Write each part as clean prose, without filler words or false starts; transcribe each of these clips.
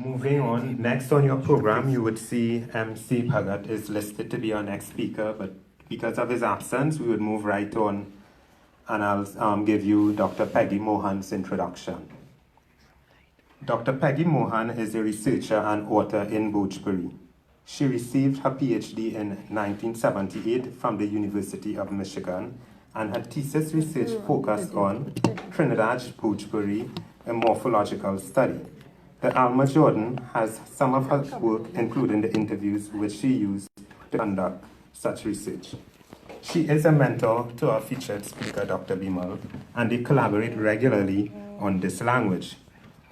Moving on, next on your program, you would see MC Bhagat is listed to be our next speaker, but because of his absence, we would move right on, and I'll give you Dr. Peggy Mohan's introduction. Dr. Peggy Mohan is a researcher and author in Bhojpuri. She received her PhD in 1978 from the University of Michigan, and her thesis research focused on Trinidad's Bhojpuri, a morphological study. The Alma Jordan has some of her work, including the interviews which she used to conduct such research. She is a mentor to our featured speaker, Dr. Bimal, and they collaborate regularly on this language.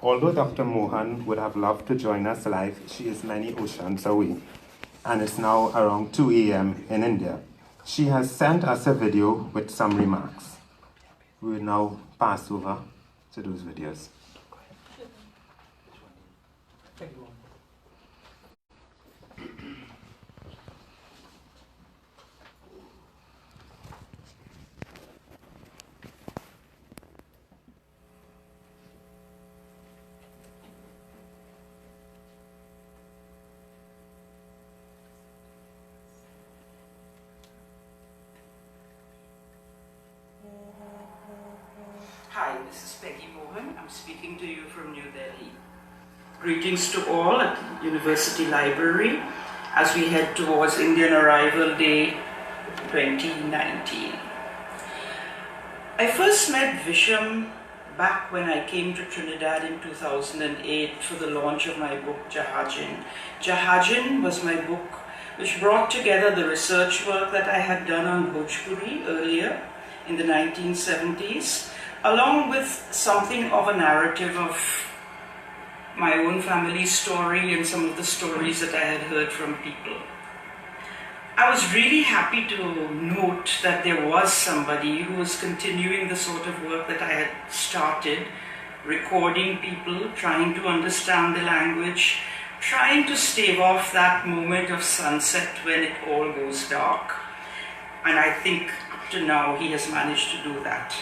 Although Dr. Mohan would have loved to join us live, she is many oceans away, and it's now around 2 a.m. in India. She has sent us a video with some remarks. We will now pass over to those videos. Hi, this is Peggy Mohan. I'm speaking to you from New Delhi. Greetings to all at the University Library as we head towards Indian Arrival Day 2019. I first met Visham back when I came to Trinidad in 2008 for the launch of my book Jahajin. Jahajin was my book which brought together the research work that I had done on Bhojpuri earlier in the 1970s, along with something of a narrative of my own family story and some of the stories that I had heard from people. I was really happy to note that there was somebody who was continuing the sort of work that I had started, recording people, trying to understand the language, trying to stave off that moment of sunset when it all goes dark. And I think up to now he has managed to do that.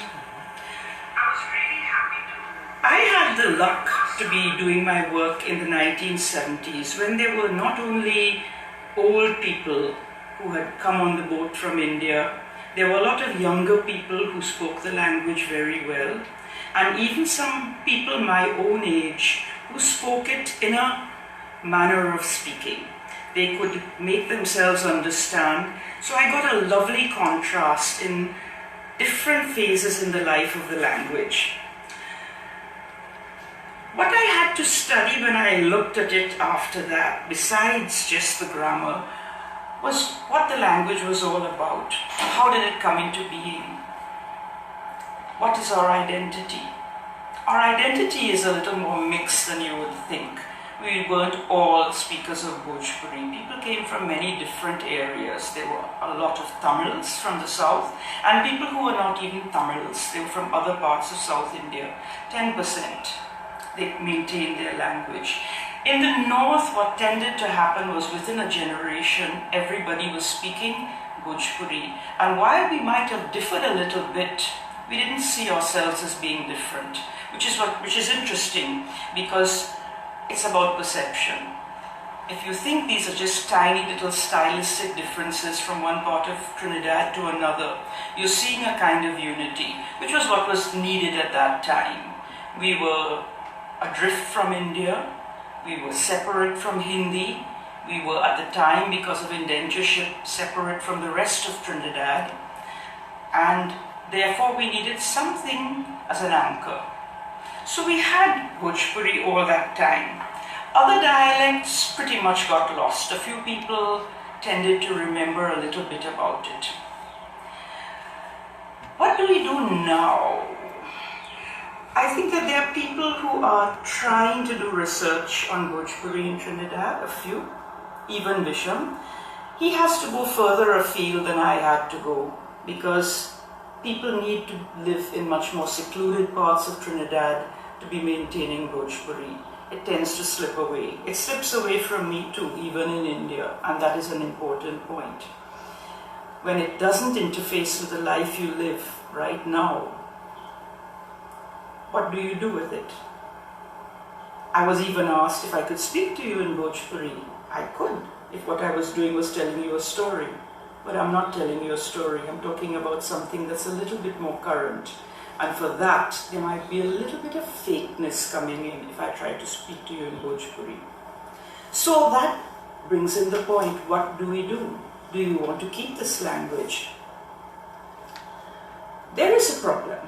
I had the luck to be doing my work in the 1970s when there were not only old people who had come on the boat from India, there were a lot of younger people who spoke the language very well, and even some people my own age who spoke it in a manner of speaking. They could make themselves understand. So I got a lovely contrast in different phases in the life of the language. What I had to study when I looked at it after that, besides just the grammar, was what the language was all about. How did it come into being? What is our identity? Our identity is a little more mixed than you would think. We weren't all speakers of Bhojpuri. People came from many different areas. There were a lot of Tamils from the south, and people who were not even Tamils. They were from other parts of South India. 10%. They maintained their language. In the north, what tended to happen was within a generation, everybody was speaking Bhojpuri. And while we might have differed a little bit, we didn't see ourselves as being different, which is interesting because it's about perception. If you think these are just tiny little stylistic differences from one part of Trinidad to another, you're seeing a kind of unity, which was what was needed at that time. We were adrift from India, we were separate from Hindi, we were at the time, because of indentureship, separate from the rest of Trinidad, and therefore we needed something as an anchor. So we had Bhojpuri all that time. Other dialects pretty much got lost. A few people tended to remember a little bit about it. What do we do now? I think that there are people who are trying to do research on Bhojpuri in Trinidad, a few, even Visham. He has to go further afield than I had to go because people need to live in much more secluded parts of Trinidad to be maintaining Bhojpuri. It tends to slip away. It slips away from me too, even in India, and that is an important point. When it doesn't interface with the life you live right now, what do you do with it? I was even asked if I could speak to you in Bhojpuri. I could, if what I was doing was telling you a story. But I'm not telling you a story. I'm talking about something that's a little bit more current. And for that, there might be a little bit of fakeness coming in if I try to speak to you in Bhojpuri. So that brings in the point, what do we do? Do you want to keep this language? There is a problem.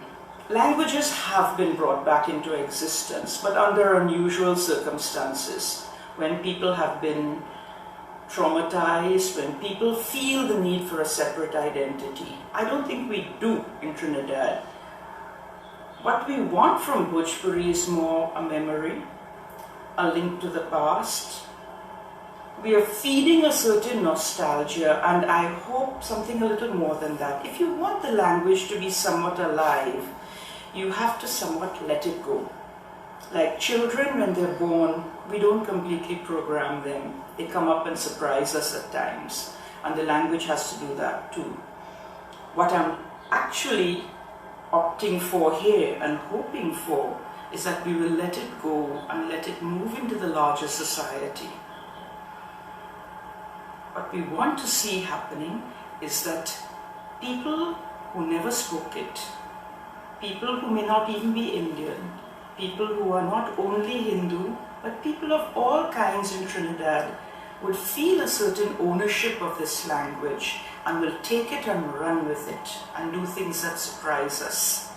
Languages have been brought back into existence, but under unusual circumstances, when people have been traumatized, when people feel the need for a separate identity. I don't think we do in Trinidad. What we want from Bhojpuri is more a memory, a link to the past. We are feeding a certain nostalgia, and I hope something a little more than that. If you want the language to be somewhat alive, you have to somewhat let it go. Like children, when they're born, we don't completely program them. They come up and surprise us at times, and the language has to do that too. What I'm actually opting for here and hoping for is that we will let it go and let it move into the larger society. What we want to see happening is that people who never spoke it, people who may not even be Indian, people who are not only Hindu, but people of all kinds in Trinidad would feel a certain ownership of this language and will take it and run with it and do things that surprise us.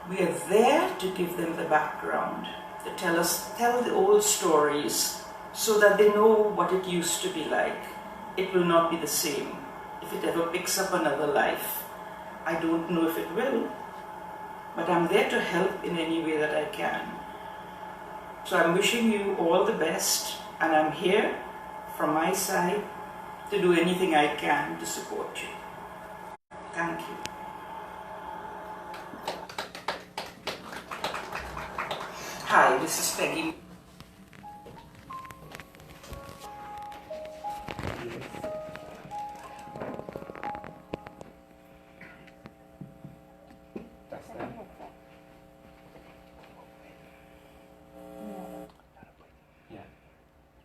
We are there to give them the background, to tell the old stories so that they know what it used to be like. It will not be the same if it ever picks up another life. I don't know if it will, but I'm there to help in any way that I can. So I'm wishing you all the best, and I'm here from my side to do anything I can to support you. Thank you. Hi, this is Peggy.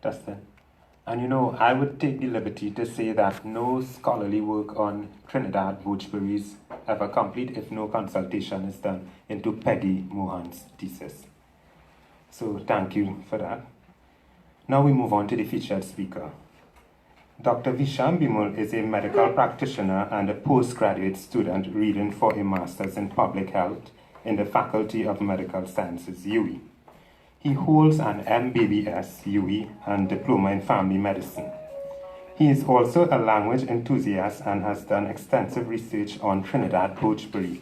Dustin. And you know, I would take the liberty to say that no scholarly work on Trinidad Bhojpuri is ever complete if no consultation is done into Peggy Mohan's thesis. So thank you for that. Now we move on to the featured speaker. Dr. Visham Bimal is a medical practitioner and a postgraduate student reading for a master's in public health in the Faculty of Medical Sciences, UWI. He holds an MBBS, UWI, and diploma in family medicine. He is also a language enthusiast and has done extensive research on Trinidad Bhojpuri,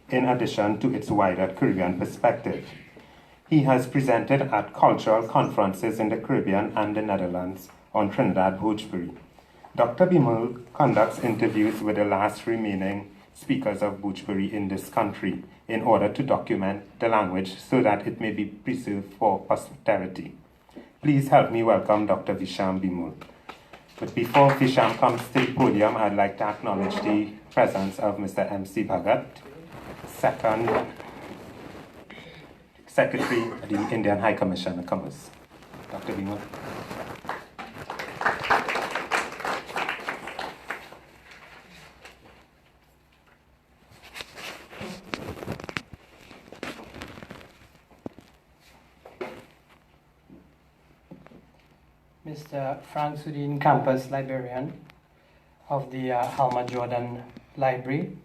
in addition to its wider Caribbean perspective. He has presented at cultural conferences in the Caribbean and the Netherlands on Trinidad Bhojpuri. Dr. Bimal conducts interviews with the last remaining speakers of Bhojpuri in this country in order to document the language so that it may be preserved for posterity. Please help me welcome Dr. Visham Bimal. But before Visham comes to the podium, I'd like to acknowledge the presence of Mr. M.C. Bhagat, second Secretary of the Indian High Commission of Commerce. Dr. Bimal. Mr. Frank Sudin, campus librarian of the Alma Jordan Library.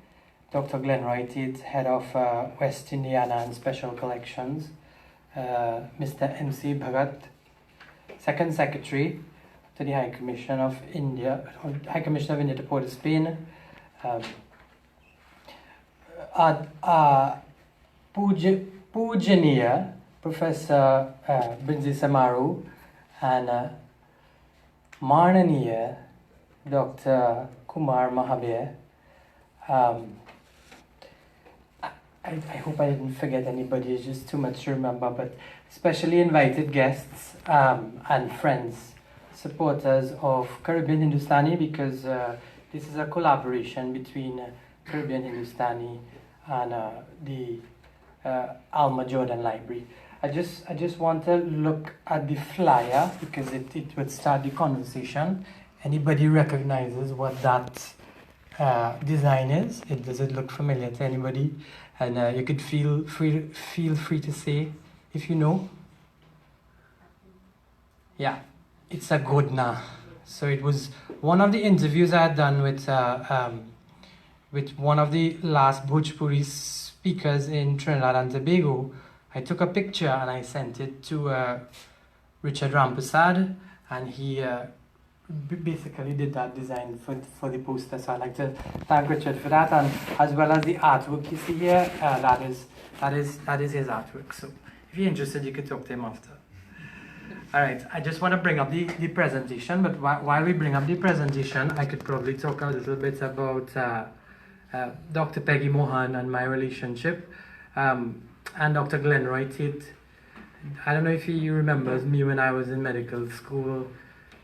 Dr. Glenn Tait, head of West Indiana and Special Collections. Mr. M.C. Bhagat, second secretary to the High Commission of India to Port of Spain. Pujaniya, Professor Binzi Samaru, and Marnaniya, Dr. Kumar Mahabir. I hope I didn't forget anybody, it's just too much to remember, but especially invited guests and friends, supporters of Caribbean Hindustani, because this is a collaboration between Caribbean Hindustani and the Alma Jordan Library. I just want to look at the flyer because it would start the conversation. Anybody recognizes what that design is? Does it look familiar to anybody? And you could feel free to say if you know. Yeah, it's a Godna. So it was one of the interviews I had done with one of the last Bhojpuri speakers in Trinidad and Tobago. I took a picture and I sent it to Richard Rampasad, and he basically did that design for the poster. So I'd like to thank Richard for that, and as well as the artwork you see here, that is his artwork. So if you're interested, you could talk to him after. All right, I just want to bring up the presentation, but while we bring up the presentation, I could probably talk a little bit about Dr. Peggy Mohan and my relationship, and Dr. Glenroy Tate. I don't know if he remembers me when I was in medical school,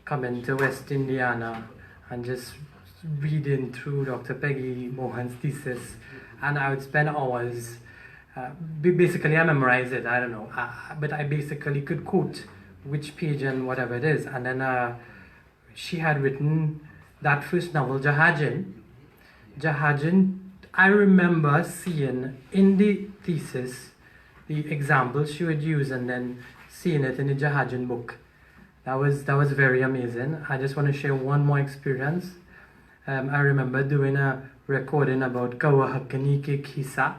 coming to West Indiana and just reading through Dr. Peggy Mohan's thesis, and I would spend hours. Basically, I memorized it, I don't know, but I basically could quote which page and whatever it is. And then she had written that first novel, Jahajin. I remember seeing in the thesis the examples she would use and then seeing it in the Jahajin book. That was very amazing. I just want to share one more experience. I remember doing a recording about Kawa Hakani Ke Kisa.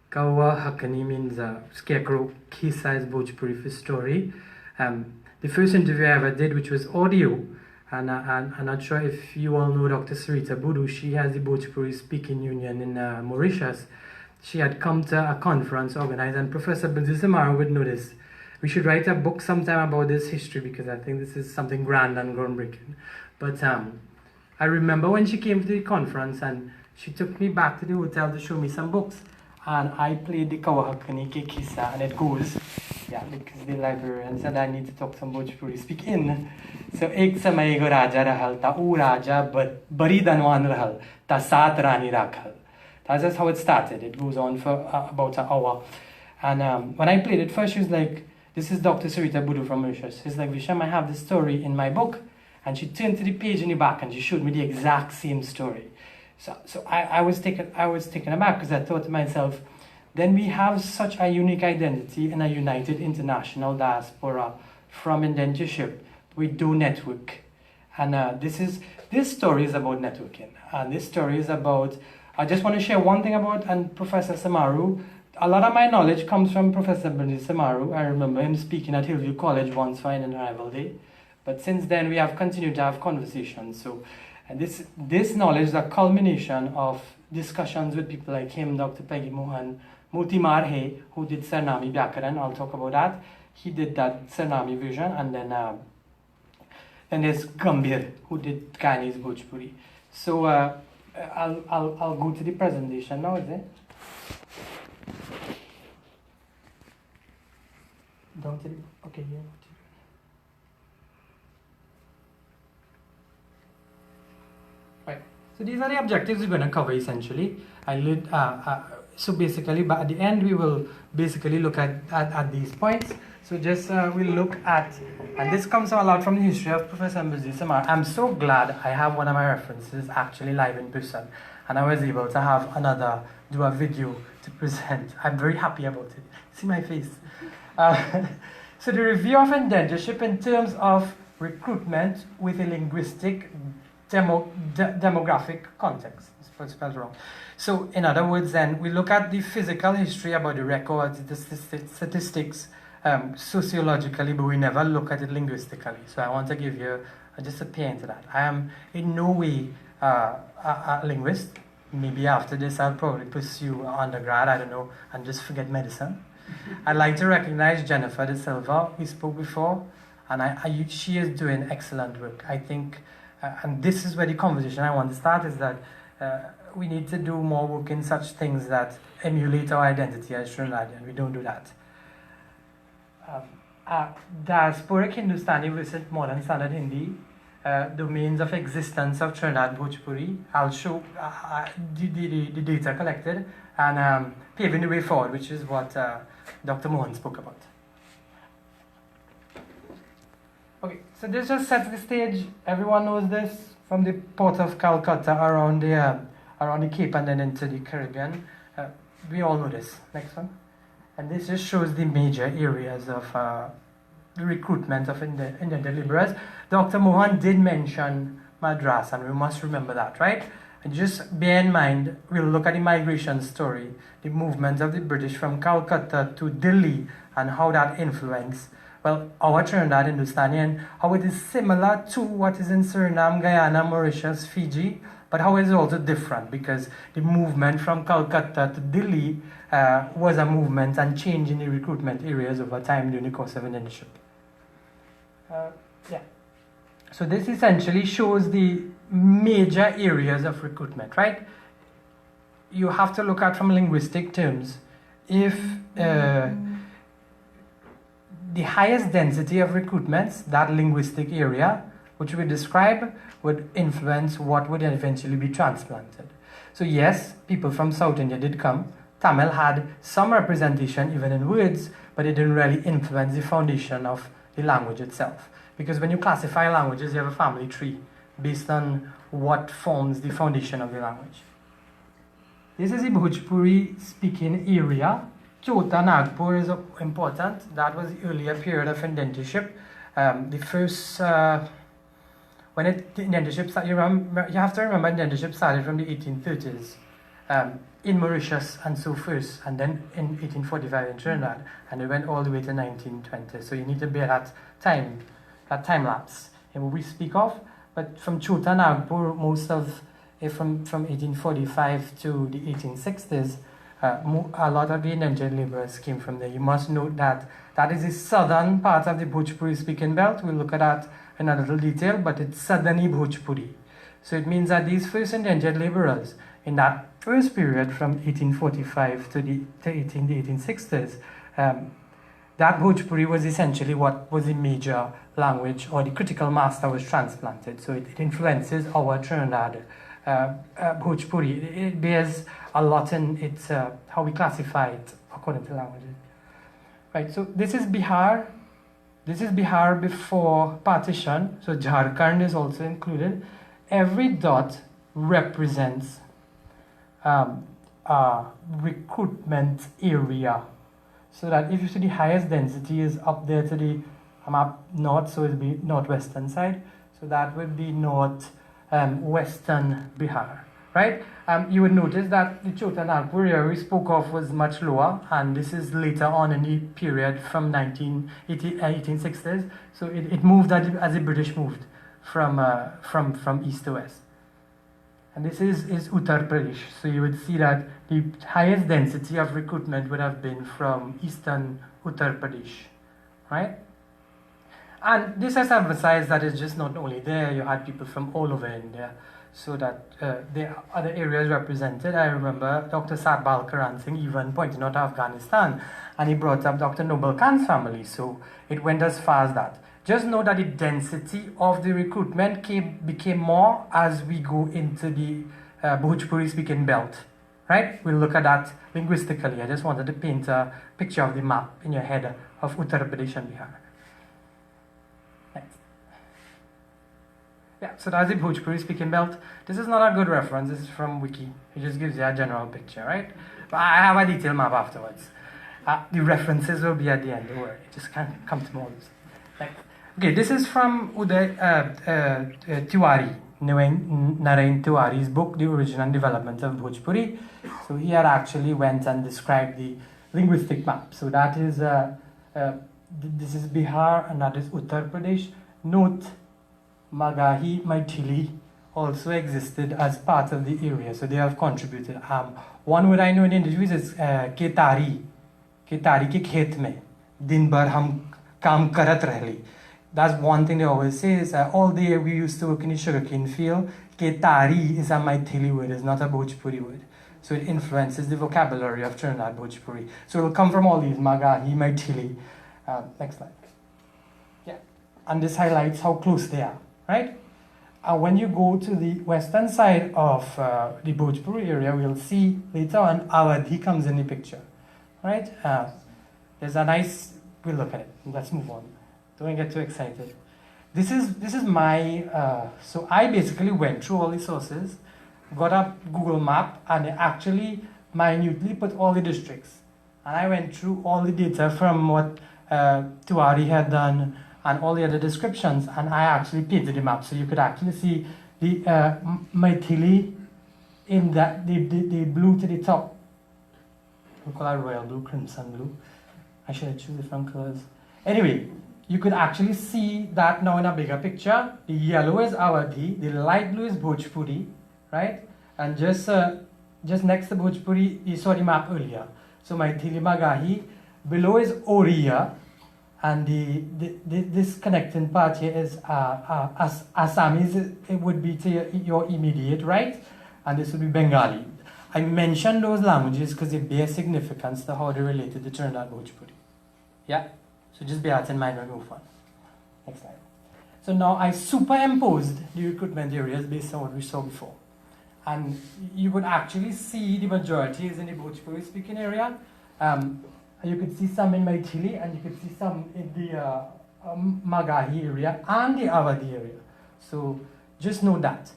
Kawa Hakani means scarecrow. Kisa is Bhojpuri for story. The first interview I ever did, which was audio, and I'm not sure if you all know Dr. Sarita Budu. She has the Bhojpuri Speaking Union in Mauritius. She had come to a conference organized, and Professor Bidhisamara would know this. We should write a book sometime about this history because I think this is something grand and groundbreaking. But I remember when she came to the conference and she took me back to the hotel to show me some books, and I played the Kawahakani Ke Kisa, and it goes, yeah, because the librarian said I need to talk some Bhojpuri. Speak in. So, ek samay go raja rahal, ta u raja bari danwan rahal, ta saat rani rakhal. That's just how it started. It goes on for about an hour. And when I played it first, she was like, this is Dr. Sarita Budu from Mauritius. She's like, Visham, I have this story in my book. And she turned to the page in the back and she showed me the exact same story. So I was taken aback because I thought to myself, then we have such a unique identity in a united international diaspora from indentureship. We do network. And this story is about networking. And this story is about, I just want to share one thing about, and Professor Samaru. A lot of my knowledge comes from Professor Bernice Samaru. I remember him speaking at Hillview College once for an arrival day. But since then, we have continued to have conversations. So and this knowledge is a culmination of discussions with people like him, Dr. Peggy Mohan, Moti Marhe, who did Sarnami Byakaran. I'll talk about that. He did that Sarnami version. And then there's Gambhir, who did Chinese Bhojpuri. So I'll go to the presentation now, is it? Don't tell you. Okay, yeah. Right. So these are the objectives we're going to cover essentially. So basically, but at the end we will basically look at these points. So just we'll look at, and this comes a lot from the history of Professor Mbuzi Samar. I'm so glad I have one of my references actually live in person, and I was able to do a video to present. I'm very happy about it. See my face. So the review of indentureship in terms of recruitment with a linguistic demographic context. It's spelled wrong. So in other words, then we look at the physical history about the records, the statistics, sociologically, but we never look at it linguistically. So I want to give you just a peer into that. I am in no way a linguist. Maybe after this I'll probably pursue undergrad, I don't know, and just forget medicine. I'd like to recognize Jennifer De Silva, we spoke before, and she is doing excellent work. I think, and this is where the conversation I want to start, is that we need to do more work in such things that emulate our identity as Trinidadian. We don't do that. Diasporic Hindustani versus modern standard Hindi, domains of existence of Trinidad Bhojpuri. I'll show the data collected and paving the way forward, which is what Dr. Mohan spoke about. Okay, so this just sets the stage. Everyone knows this from the port of Calcutta around the Cape and then into the Caribbean. We all know this. Next one. And this just shows the major areas of the recruitment of Indian laborers. Dr. Mohan did mention Madras, and we must remember that, right? And just bear in mind, we'll look at the migration story, the movement of the British from Calcutta to Delhi, and how that influenced, well, our Trinidad Hindustani, and how it is similar to what is in Suriname, Guyana, Mauritius, Fiji, but how it is also different, because the movement from Calcutta to Delhi was a movement and change in the recruitment areas over time during the course of indentureship. Yeah. So this essentially shows the major areas of recruitment, right? You have to look at from linguistic terms. If the highest density of recruitments, that linguistic area, which we describe, would influence what would eventually be transplanted. So yes, people from South India did come. Tamil had some representation even in words, but it didn't really influence the foundation of the language itself. Because when you classify languages, you have a family tree based on what forms the foundation of the language. This is the Bhojpuri speaking area. Chota Nagpur is important. That was the earlier period of indentureship. The first, when the indentureship started, you have to remember indentureship started from the 1830s in Mauritius and so first, and then in 1845 in Trinidad, and it went all the way to 1920. So you need to bear that time lapse in what we speak of. But from Chota Nagpur, most of from 1845 to the 1860s, a lot of the indentured laborers came from there. You must note that that is the southern part of the Bhojpuri speaking belt. We'll look at that in a little detail, but it's southerny Bhojpuri. So it means that these first indentured laborers in that first period from 1845 to the 1860s, that Bhojpuri was essentially what was the major language, or the critical mass that was transplanted. So it influences our Trinidad Bhojpuri. It bears a lot in its how we classify it according to languages. Right. So this is Bihar. This is Bihar before partition. So Jharkhand is also included. Every dot represents a recruitment area. So that if you see the highest density is up there to the map north, so it'll be northwestern side. So that would be western Bihar, right? You would notice that the Chota Nagpur area we spoke of was much lower, and this is later on in the period from 1860s. So it moved as the British moved from east to west. And this is Uttar Pradesh. So you would see that the highest density of recruitment would have been from eastern Uttar Pradesh, right? And this has emphasized that it's just not only there, you had people from all over India, so that there are other areas represented. I remember Dr. Satbal Karan Singh even pointing out Afghanistan, and he brought up Dr. Nobel Khan's family, so it went as far as that. Just know that the density of the recruitment became more as we go into the Bhojpuri speaking belt, right? We'll look at that linguistically. I just wanted to paint a picture of the map in your head of Uttar Pradesh and Bihar. Next. Yeah, so that's the Bhojpuri speaking belt. This is not a good reference. This is from Wiki. It just gives you a general picture, right? But I have a detailed map afterwards. The references will be at the end. Don't worry. Just can't come to more of this. Next. Okay, this is from Uday Tiwari, Narain Tiwari's book, The Origin and Development of Bhojpuri. So he had actually went and described the linguistic map. So that is, this is Bihar and that is Uttar Pradesh. Note, Magahi, Maithili also existed as part of the area, so they have contributed. One word I know in English is Ketari. Ketari ke khet mein, din bhar hum kaam karat rahli. That's one thing they always say is all day we used to work in the sugarcane field. Ketari is a Maithili word, it's not a Bhojpuri word. So it influences the vocabulary of Trinidad Bhojpuri. So it will come from all these, Magahi, Maithili. Next slide. Yeah, and this highlights how close they are, right? When you go to the western side of the Bhojpuri area, we'll see later on Awadhi comes in the picture, right? There's a nice, we'll look at it. Let's move on. Don't get too excited. this is my, so I basically went through all the sources, got a Google map, and it actually minutely put all the districts. And I went through all the data from what Tuari had done and all the other descriptions, and I actually painted the map. So you could actually see the Maithili in that, the blue to the top. We call that royal blue, crimson blue. I should have chosen different colors. Anyway, you could actually see that now in a bigger picture. The yellow is Awadhi, the light blue is Bhojpuri, right? And just next to Bhojpuri, you saw the map earlier. So Maithili Magahi, below is Oriya, and this connecting part here is Assamese, it would be to your immediate right, and this would be Bengali. I mentioned those languages because they bear significance to how they're related to Trinidad Bhojpuri. Yeah? So just bear that in mind when we move on. Next slide. So now I superimposed the recruitment areas based on what we saw before. And you would actually see the majority is in the Bhojpuri speaking area. You could see some in Maithili, and you could see some in the Magahi area and the Awadhi area. So just know that.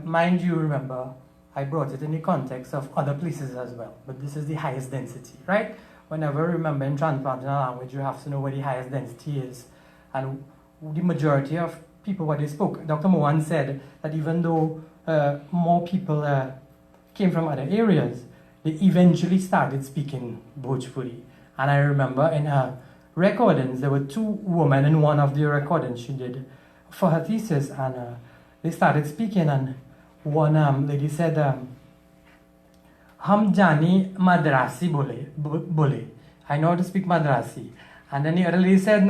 Mind you, remember, I brought it in the context of other places as well, but this is the highest density, right? Whenever, remember, in transplanting a language, you have to know where the highest density is and the majority of people what they spoke. Dr. Mohan said that even though more people came from other areas, they eventually started speaking Bhojpuri. And I remember in her recordings, there were 2 women in one of the recordings she did for her thesis, and they started speaking, and one lady said, Hum jani Madrasi bole. I know how to speak Madrasi. And then the other lady said,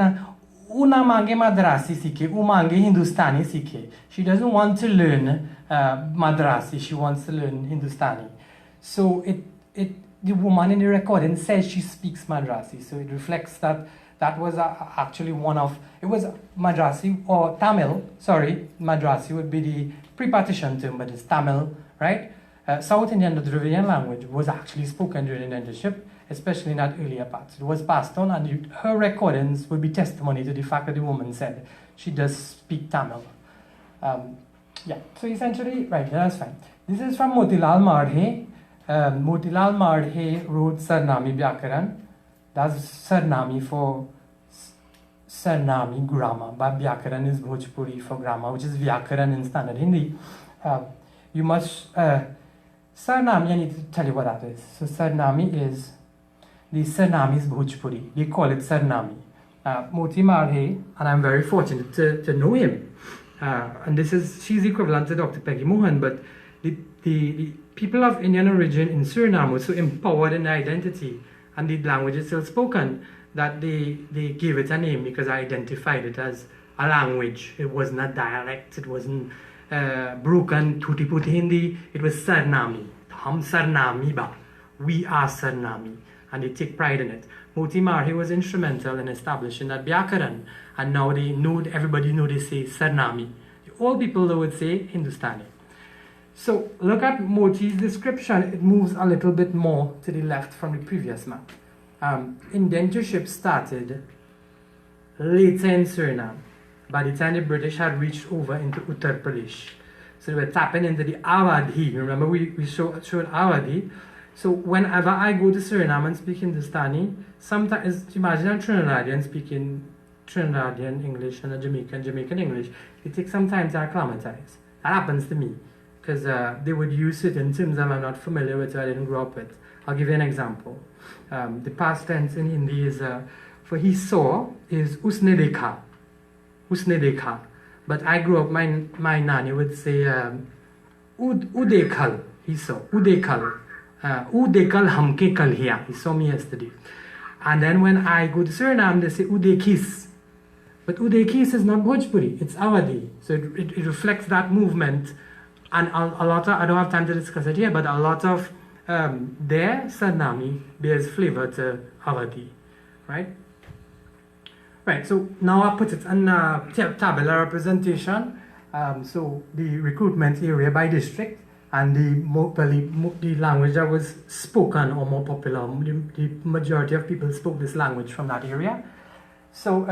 Una mange Madrasi sikhe, u mange Hindustani sikhe. She doesn't want to learn Madrasi, she wants to learn Hindustani. So the woman in the recording says she speaks Madrasi. So it reflects that that was actually one of, it was Madrasi or Tamil, sorry, Madrasi would be the pre-partition term, but it's Tamil, right? South Indian, the Dravidian language, was actually spoken during indentureship, especially in that earlier part. It was passed on, and her recordings would be testimony to the fact that the woman said she does speak Tamil. Yeah, so essentially, right, that's fine. This is from Motilal Mardhe. Motilal Mardhe wrote Sarnami Vyakaran. That's Sarnami for Sarnami grammar, but Vyakaran is Bhojpuri for grammar, which is Vyakaran in standard Hindi. You must, Sarnami, I need to tell you what that is. So Sarnami is, the Sarnami is Bhojpuri. They call it Sarnami. Moti Mardhe, and I'm very fortunate to know him. And she's equivalent to Dr. Peggy Mohan, but the people of Indian origin in Suriname were so empowered in their identity and the language is still spoken that they gave it a name because I identified it as a language. It wasn't a dialect, it wasn't broken Tutti Putti Hindi, it was Sarnami. Hum Sarnami ba. We are Sarnami. And they take pride in it. Moti Mardhe was instrumental in establishing that Vyakaran, and now everybody knows they say Sarnami. All people though would say Hindustani. So look at Moti's description, it moves a little bit more to the left from the previous map. Indentureship started later in Suriname. By the time the British had reached over into Uttar Pradesh. So they were tapping into the Awadhi. Remember we showed Awadhi. So whenever I go to Suriname and speak Hindustani, sometimes imagine a Trinidadian speaking Trinidadian English and a Jamaican English. It takes some time to acclimatize. That happens to me. Because they would use certain terms that I'm not familiar with or I didn't grow up with. I'll give you an example. The past tense in Hindi is, for he saw, is usne dekha. Usne dekha. But I grew up, my nanny would say, udekhal, he saw, udekhal. Udekhal hamke kal hiya, he saw me yesterday. And then when I go to Suriname, they say udekis. But udekis is not Bhojpuri, it's Awadhi. So it reflects that movement. And a lot of, I don't have time to discuss it here, but a lot of their Sarnami bears flavor to Awadhi, right? Right, so now I put it in a tabular representation. So the recruitment area by district and the language that was spoken or more popular, the majority of people spoke this language from that area. So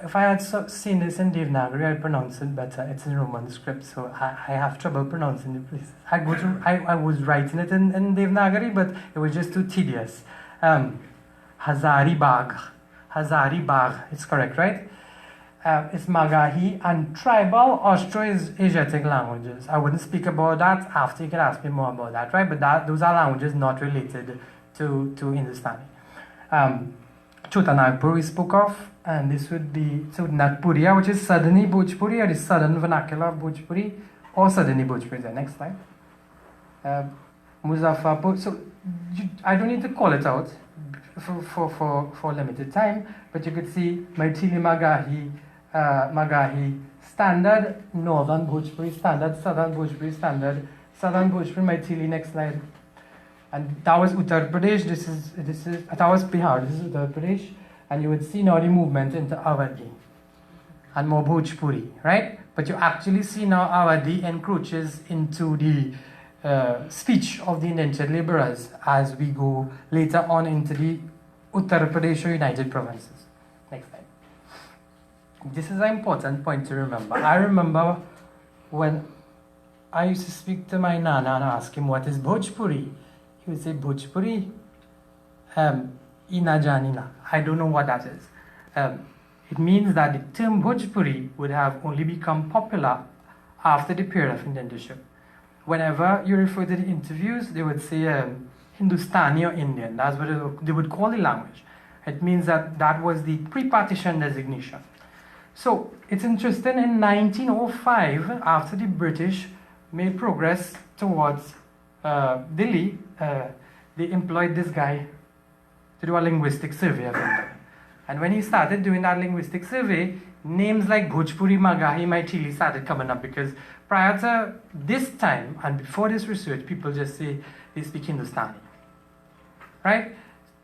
if I had seen this in Devanagari, I'd pronounce it better. It's in Roman script, so I have trouble pronouncing the places. I was writing it in Devanagari, but it was just too tedious. Hazaribagh, it's correct, right? It's Magahi and tribal Austro-Asiatic languages. I wouldn't speak about that after. You can ask me more about that, right? But those are languages not related to Hindustani. Chotanagpur we spoke of, and this would be Nagpuriya, which is Southerny Bhojpuri, or the southern vernacular of Bhojpuri, or Southerny Bhojpuri. The next slide. Muzaffarpur. So I don't need to call it out for limited time, but you could see Maithili Magahi standard, Northern Bhojpuri standard, Southern Bhojpuri standard, Southern Bhojpuri Maithili. Next slide. And that was Uttar Pradesh. This is that was Bihar. This is Uttar Pradesh, and you would see now the movement into Awadhi and more Bhojpuri, right? But you actually see now Awadhi encroaches into the speech of the indentured laborers as we go later on into the Uttar Pradesh or United Provinces. Next slide. This is an important point to remember. I remember when I used to speak to my nana and ask him what is Bhojpuri. He would say Bhojpuri, Ina Janina. I don't know what that is. It means that the term Bhojpuri would have only become popular after the period of indentureship. Whenever you refer to the interviews, they would say Hindustani or Indian. That's what they would call the language. It means that was the pre-partition designation. So it's interesting, in 1905, after the British made progress towards Delhi, they employed this guy to do a linguistic survey of India. And when he started doing that linguistic survey, names like Bhojpuri, Magahi, Maithili started coming up, because prior to this time and before this research, people just say they speak Hindustani. Right?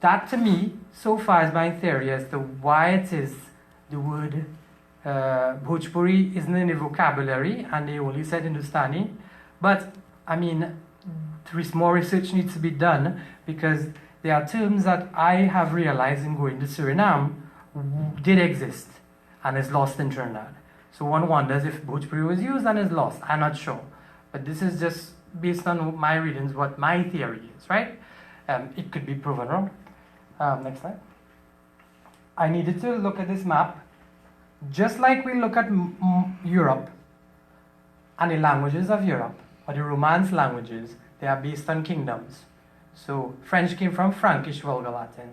That to me, so far, is my theory as to why it is the word Bhojpuri isn't in the vocabulary and they only said Hindustani. But, I mean, more research needs to be done, because there are terms that I have realized in going to Suriname did exist and is lost in Trinidad. So one wonders if Bhojpuri was used and is lost. I'm not sure. But this is just based on my readings, what my theory is, right? It could be proven wrong. Next slide. I needed to look at this map. Just like we look at Europe and the languages of Europe, or the Romance languages, they are based on kingdoms. So French came from Frankish Vulgar Latin,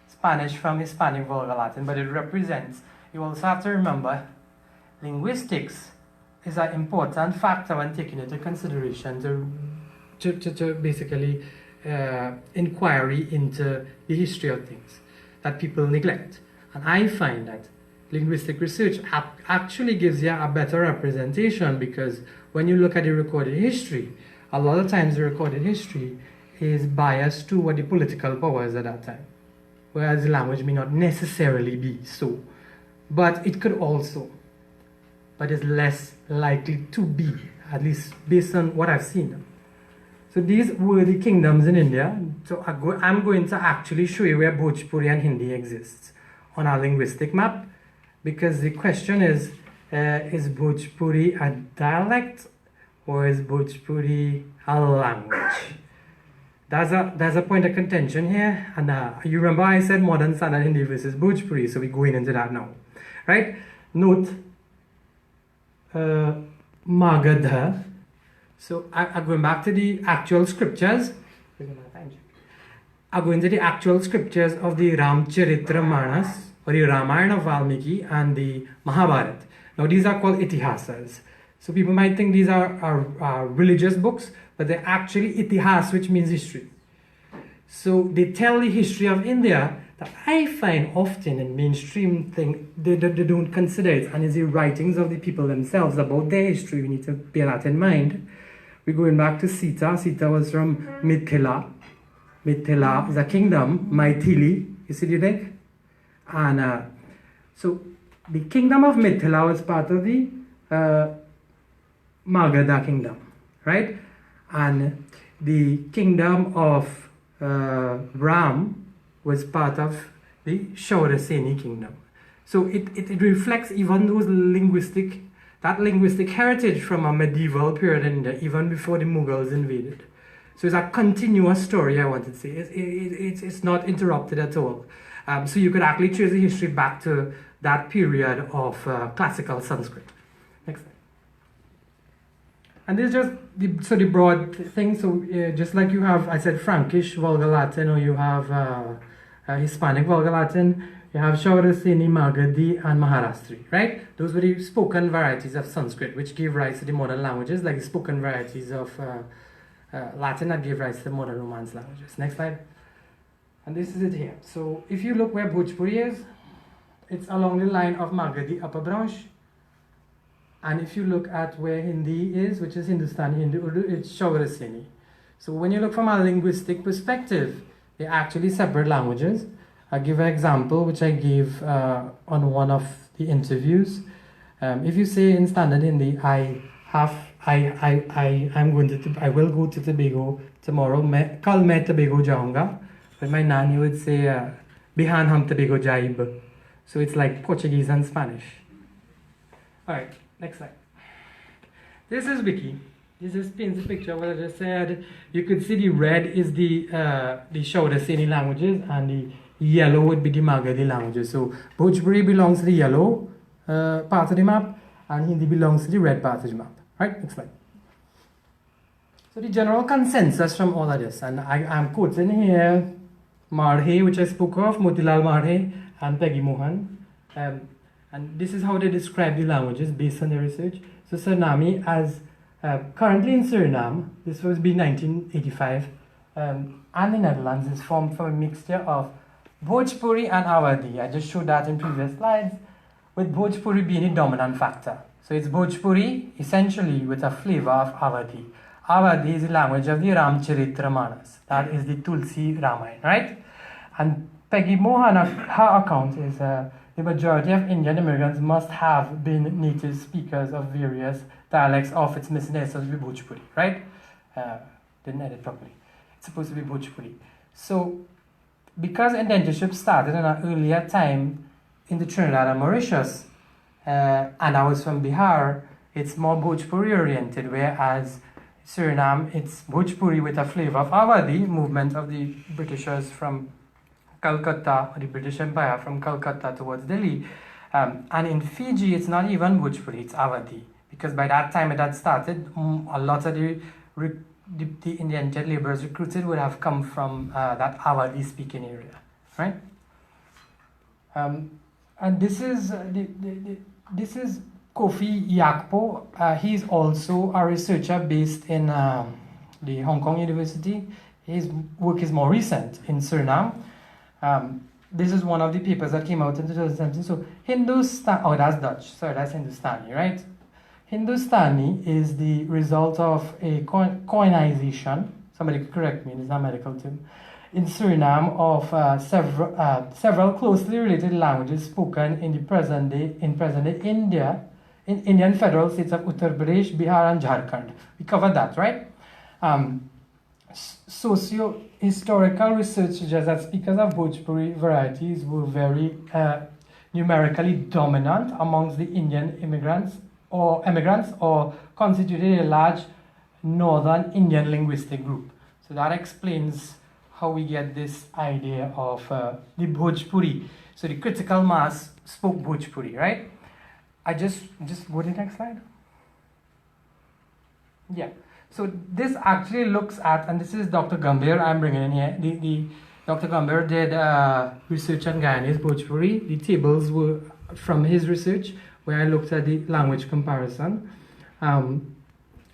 Spanish from Hispanic Vulgar Latin, but it represents, you also have to remember, linguistics is an important factor when taking into consideration to basically inquiry into the history of things that people neglect. And I find that linguistic research actually gives you a better representation, because when you look at the recorded history, a lot of times the recorded history is biased to what the political powers at that time, whereas the language may not necessarily be so. But it could also, but is less likely to be, at least based on what I've seen. So these were the kingdoms in India. So I'm going to actually show you where Bhojpuri and Hindi exists on our linguistic map, because the question is Bhojpuri a dialect or is Bhojpuri a language? There's a point of contention here, and you remember I said modern standard Hindi versus Bhojpuri, so we're going into that now, right? Note Magadha. So I'm going back to the actual scriptures. I'm going to the actual scriptures of the Ramcharitra or the Ramayana of Valmiki and the Mahabharata. Now these are called itihasas. So people might think these are religious books, but they're actually itihas, which means history. So they tell the history of India that I find often in mainstream thing, they don't consider it, and it's the writings of the people themselves about their history. We need to bear that in mind. We're going back to Sita. Sita was from Mithila. Mithila is a kingdom, Maithili, you see the deck? And so the kingdom of Mithila was part of the Magadha kingdom, right? And the kingdom of Ram was part of the Shauraseni kingdom. So it reflects even those linguistic heritage from a medieval period in India, even before the Mughals invaded. So it's a continuous story, I wanted to say. It's not interrupted at all. So you could actually trace the history back to that period of classical Sanskrit. Next slide. And this is just the broad thing. So just like you have, I said, Frankish Vulgar Latin, or you have Hispanic Vulgar Latin, you have Shauraseni, Magadhi, and Maharashtra, right? Those were the spoken varieties of Sanskrit, which gave rise to the modern languages, like the spoken varieties of Latin that gave rise to the modern Romance languages. Next slide. And this is it here. So if you look where Bhojpuri is, it's along the line of Magadhi upper branch. And if you look at where Hindi is, which is Hindustani, Hindi, Urdu, it's Shauraseni. So when you look from a linguistic perspective, they're actually separate languages. I'll give an example which I gave on one of the interviews. If you say in standard Hindi, I will go to Tobago tomorrow. Kal main Tobago jaunga. But my nanny would say, Bihan hum Tobago jaib. So it's like Portuguese and Spanish. All right, next slide. This is Wiki. This just paints a picture of what I just said. You could see the red is the Shauraseni languages, and the yellow would be the Magadhi languages. So Bhojpuri belongs to the yellow part of the map, and Hindi belongs to the red part of the map. Right, next slide. So the general consensus from all of this, and I'm quoting here Marhe, which I spoke of, Motilal Marhe and Peggy Mohan. And this is how they describe the languages based on their research. So Suriname, as currently in Suriname, this was be 1985, and the Netherlands is formed from a mixture of Bhojpuri and Awadhi. I just showed that in previous slides, with Bhojpuri being a dominant factor. So it's Bhojpuri essentially with a flavor of Awadhi. Awadhi is the language of the Ramcharitra Manas. That is the Tulsi Ramayana, right? And Peggy Mohan, her account is the majority of Indian immigrants must have been native speakers of various dialects of its missing S, supposed to be Bhojpuri, right? Didn't edit properly. It's supposed to be Bhojpuri. So, because indentureship started in an earlier time in the Trinidad and Mauritius, and I was from Bihar, it's more Bhojpuri oriented, whereas Suriname, it's Bhojpuri with a flavor of Awadhi, movement of the Britishers from Calcutta, or the British Empire from Calcutta towards Delhi. And in Fiji, it's not even Bhojpuri, it's Awadhi. Because by that time it had started, a lot of the indentured laborers recruited would have come from that Awadhi speaking area, right? And this is Kofi Yakpo. He's also a researcher based in the Hong Kong University. His work is more recent in Suriname. This is one of the papers that came out in 2017. So Hindustani, oh, that's Dutch. Sorry, that's Hindustani, right? Hindustani is the result of a coinization. Somebody could correct me, it's not a medical term. In Suriname, of several closely related languages spoken in the present day India, in Indian federal states of Uttar Pradesh, Bihar, and Jharkhand. We covered that, right? Socio-historical research suggests that speakers of Bhojpuri varieties were very numerically dominant amongst the Indian immigrants or constituted a large northern Indian linguistic group. So that explains how we get this idea of the Bhojpuri. So the critical mass spoke Bhojpuri, right? I just go to the next slide. Yeah. So this actually looks at, and this is Dr. Gambhir I'm bringing in here. Dr. Gambhir did research on Guyanese Bhojpuri. The tables were from his research, where I looked at the language comparison. And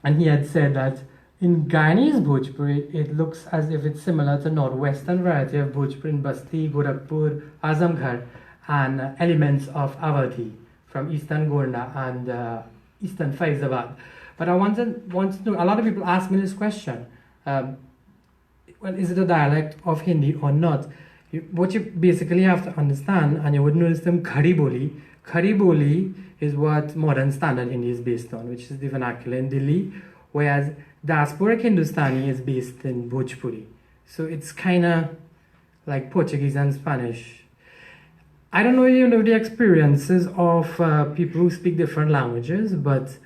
he had said that in Guyanese Bhojpuri, it looks as if it's similar to northwestern variety of Bhojpuri in Basti, Gorakhpur, Azamgarh, and elements of Awadhi from eastern Gorna and eastern Faizabad. But I want to know, a lot of people ask me this question, well, is it a dialect of Hindi or not? What you basically have to understand, and you would notice them Khari Boli. Khari Boli is what modern standard Hindi is based on, which is the vernacular in Delhi, whereas diasporic Hindustani is based in Bhojpuri. So it's kind of like Portuguese and Spanish. I don't know, you know, the experiences of people who speak different languages, but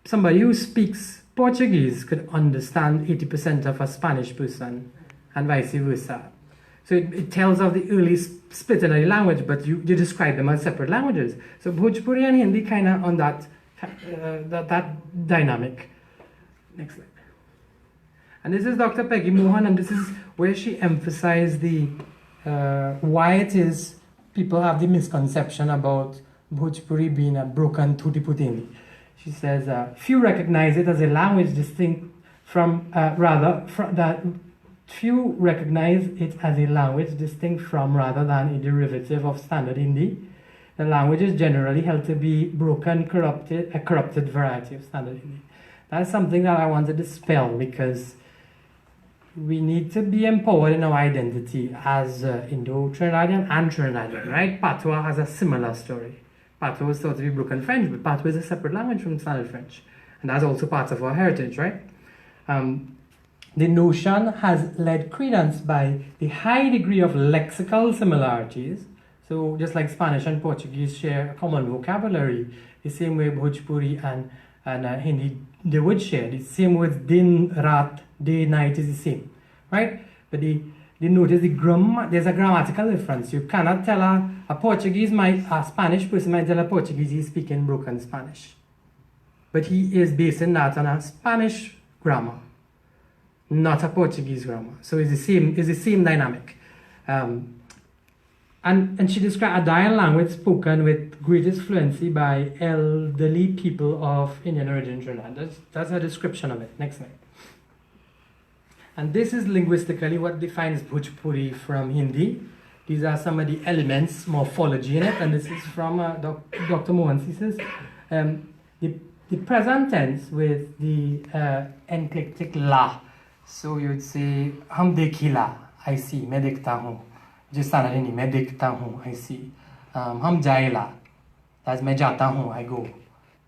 somebody who speaks Portuguese could understand 80% of a Spanish person and vice versa. So it tells of the early split in the language, but you describe them as separate languages. So Bhojpuri and Hindi kind of on that dynamic. Next slide. And this is Dr. Peggy Mohan, and this is where she emphasized the why it is people have the misconception about Bhojpuri being a broken Tutti Putti. She says, few recognize it as a language distinct from, few recognize it as a language distinct from rather than a derivative of Standard Hindi. The language is generally held to be broken, corrupted, a corrupted variety of Standard Hindi. That's something that I want to dispel, because we need to be empowered in our identity as Indo-Trinidadian and Trinidadian, right? Patois has a similar story. Patois was thought to be broken French, but Patois is a separate language from Standard French. And that's also part of our heritage, right? The notion has led credence by the high degree of lexical similarities. So just like Spanish and Portuguese share a common vocabulary, the same way Bhojpuri and Hindi, they would share. The same words, din, rat, day, night is the same, right? But notice there's a grammatical difference. You cannot tell a Spanish person might tell a Portuguese he's speaking broken Spanish. But he is basing that on a Spanish grammar, not a Portuguese grammar. So it's the same dynamic. And she described a dying language spoken with greatest fluency by elderly people of Indian origin in Trinidad. That's a description of it. Next slide. And this is linguistically what defines Bhojpuri from Hindi. These are some of the elements, morphology in it, and this is from Dr. Mohan. He says the present tense with the enclitic la. So you'd say, hum dekhila, I see, मैं देखता हूँ. जिस तरह नहीं, मैं देखता हूँ, I see. हम जाएला, that's मैं जाता हूँ, I go.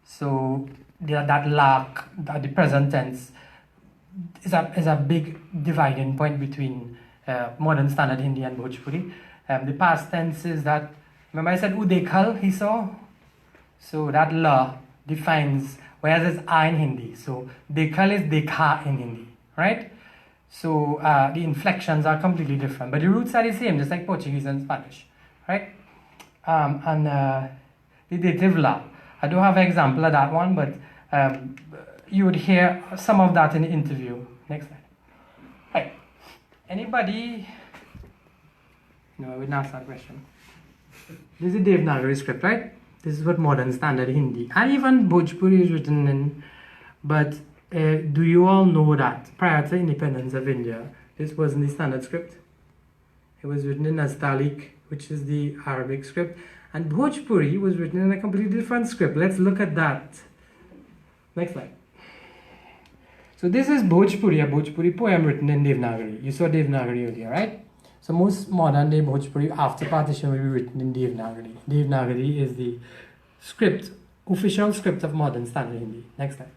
So that la, the present tense, is a big dividing point between modern Standard Hindi and Bhojpuri. The past tense is that, remember I said udekhal, he saw? So that la defines, whereas it's a in Hindi. So dekhal is dekha in Hindi, right? So the inflections are completely different, but the roots are the same, just like Portuguese and Spanish, right? And the dative la, I don't have an example of that one, but you would hear some of that in the interview. Next slide. Right. Anybody? No, I wouldn't ask that question. This is Devanagari script, right? This is what modern Standard Hindi and even Bhojpuri is written in. But do you all know that prior to independence of India, this wasn't the standard script? It was written in Nastaliq, which is the Arabic script, and Bhojpuri was written in a completely different script. Let's look at that. Next slide. So this is Bhojpuri, a Bhojpuri poem written in Devanagari. You saw Devanagari earlier, right? So most modern day Bhojpuri after partition will be written in Devanagari. Devanagari is the script, official script of modern Standard Hindi. Next slide.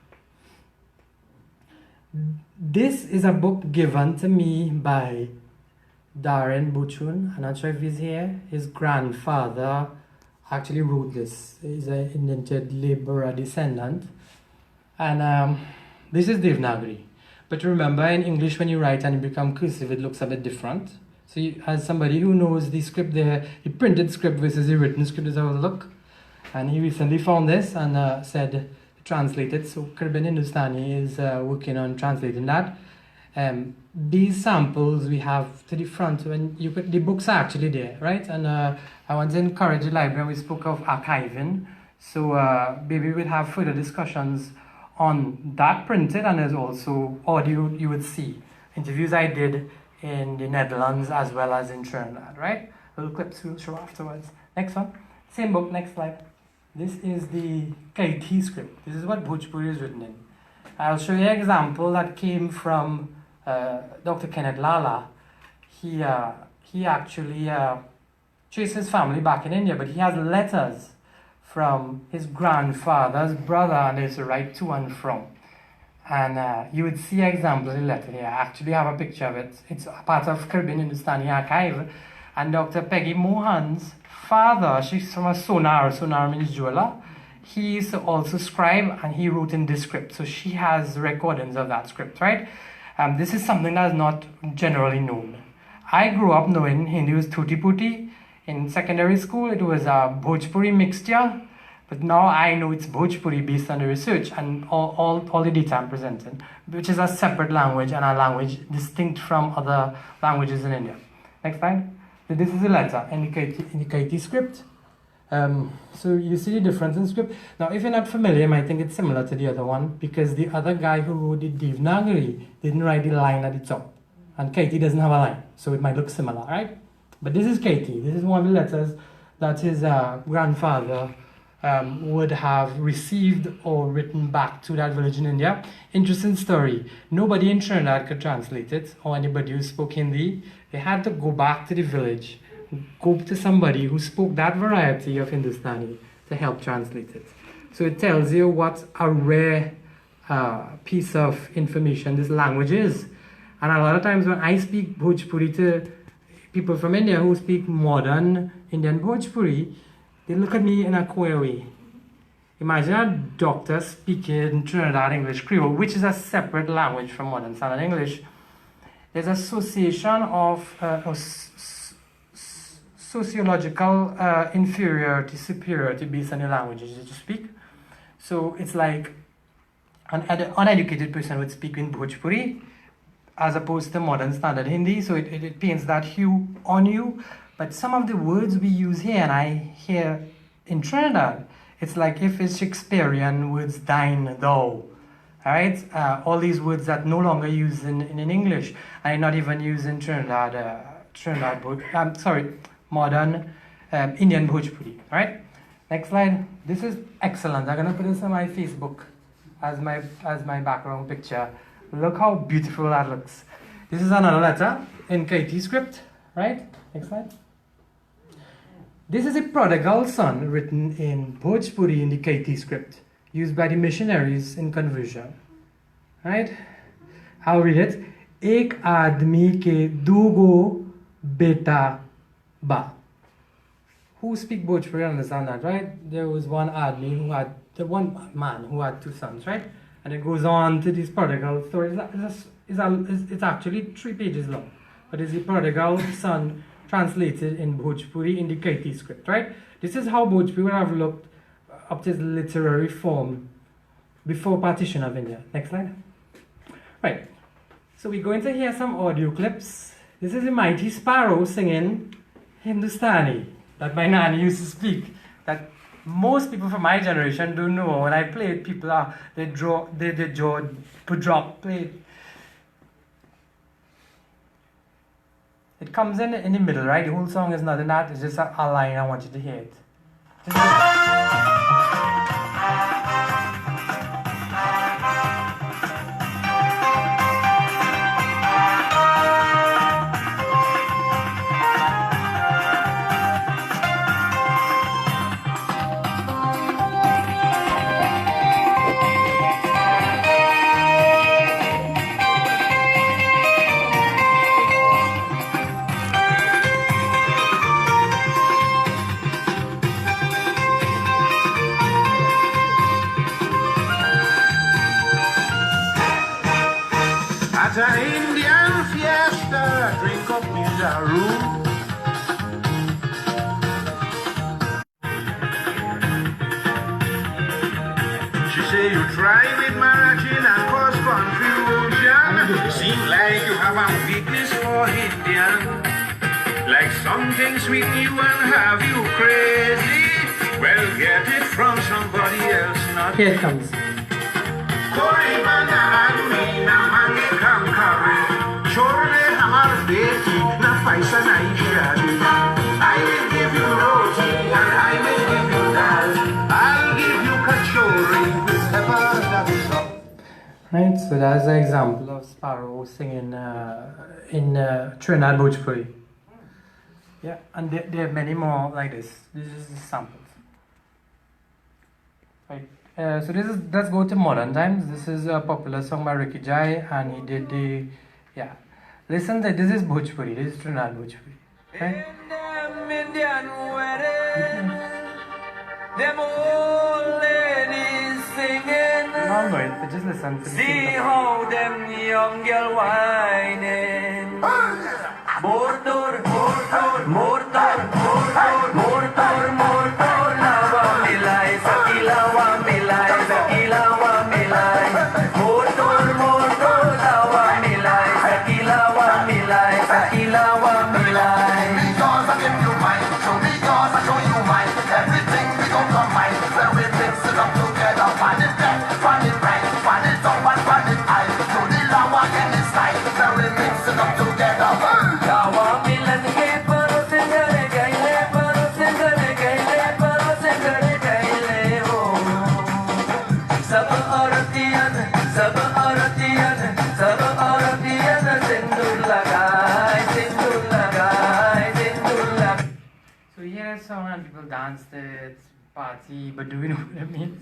This is a book given to me by Darren Buchun. I'm not sure if he's here. His grandfather actually wrote this. He's an indentured laborer descendant. And this is Devanagari. But remember, in English, when you write and you become cursive, it looks a bit different. So as somebody who knows the script there, the printed script versus the written script is how it look. And he recently found this and said, translate it. So Caribbean Hindustani is working on translating that. These samples we have to the front when you the books are actually there, right? And I want to encourage the library. We spoke of archiving, so maybe we'll have further discussions on that printed, and there's also audio you would see interviews I did in the Netherlands as well as in Trinidad, right? Little clips we'll show afterwards. Next one, same book. Next slide. This is the Kaiti script. This is what Bhojpuri is written in. I'll show you an example that came from Dr. Kenneth Lala. He actually traced his family back in India, but he has letters from his grandfather's brother, and there's a write to and from. And you would see an example in the letter here. I actually have a picture of it. It's a part of Caribbean Hindustani archive. And Dr. Peggy Mohan's father, she's from a sonar. Sonar means jeweler. He's also scribe, and he wrote in this script. So she has recordings of that script, right? This is something that is not generally known. I grew up knowing Hindi was tutti putti. In secondary school, it was a Bhojpuri mixture. But now I know it's Bhojpuri based on the research and all the data I'm presenting, which is a separate language and a language distinct from other languages in India. Next slide. So this is a letter in the Kaiti script. So you see the difference in script. Now, if you're not familiar, you might think it's similar to the other one because the other guy who wrote the Devanagari didn't write the line at the top. And Kaiti doesn't have a line, so it might look similar, right? But this is Kaiti. This is one of the letters that his grandfather would have received or written back to that village in India. Interesting story. Nobody in Trinidad could translate it, or anybody who spoke Hindi. They had to go back to the village, go to somebody who spoke that variety of Hindustani to help translate it. So it tells you what a rare piece of information this language is. And a lot of times when I speak Bhojpuri to people from India who speak modern Indian Bhojpuri, they look at me in a queer way. Imagine a doctor speaking Trinidad English Creole, which is a separate language from modern standard English. There's association of sociological inferiority, superiority based on the languages that you speak. So it's like an uneducated person would speak in Bhojpuri as opposed to modern standard Hindi. So it paints that hue on you. But some of the words we use here, and I hear in Trinidad, it's like if it's Shakespearean words, thine, thou, alright? All these words that no longer used in English, and not even used in modern Indian Bhojpuri, alright? Next slide. This is excellent. I'm gonna put this on my Facebook as my background picture. Look how beautiful that looks. This is another letter in Kaiti script, right? Next slide. This is a prodigal son written in Bhojpuri in the Kaiti script, used by the missionaries in conversion. Right? I'll read it. Ek aadmi ke dugo beta ba. Who speak Bhojpuri understand that, right? There was one one man who had two sons, right? And it goes on to this prodigal story. It's actually 3 pages long, but it's the prodigal son translated in Bhojpuri in the Kaiti script, right? This is how Bhojpuri would have looked up to its literary form before partition of India. Next slide. Right. So we're going to hear some audio clips. This is a mighty sparrow singing Hindustani that my nanny used to speak. That most people from my generation don't know. When I play it, people they drop, play it. It comes in the middle, right? The whole song is not in that. It's just a line. I want you to hear it. At an Indian fiesta, drink up in the room. She say you try with margin and cause confusion. Seem like you have a weakness for Indian. Like something sweet you and have you crazy. Well, get it from somebody else, not Here it comes. I will give you roti and I will give you dal. I'll give you kachori with pepper that is up. Right, so that's an example of sparrow singing in Trinidad Bhojpuri. Yeah, and there are many more like this. This is the samples. Right. So let's go to modern times. This is a popular song by Ricky Jai, and he did the, yeah. Listen, this is Bhojpuri. This is Trinidad Bhojpuri. Right? them Indian wedding. Them old ladies singing. You all know it, but just listen to the See how them young girl whining. Motor, motor, motor, motor, motor, motor. Lawa milai, sakila wa milai, sakila wa milai. Motor, motor, lawa milai, sakila wa milai, sakila wa milai. Because I give you mine, so because I show you mine, everything becomes on mine. When we mix it up together, find it left, find it right, find it up and find it high. So the lawa in this night, when we mix it up together. Lawa milan ke paro singare gaile, paro singare gaile, paro singare gaile ho. Sab auratiyan, sab auratiyan, sab auratiyan sindur lagai, sindur lagai, sindur lagai. So you hear a song and people dance it, party, but do we know what it means?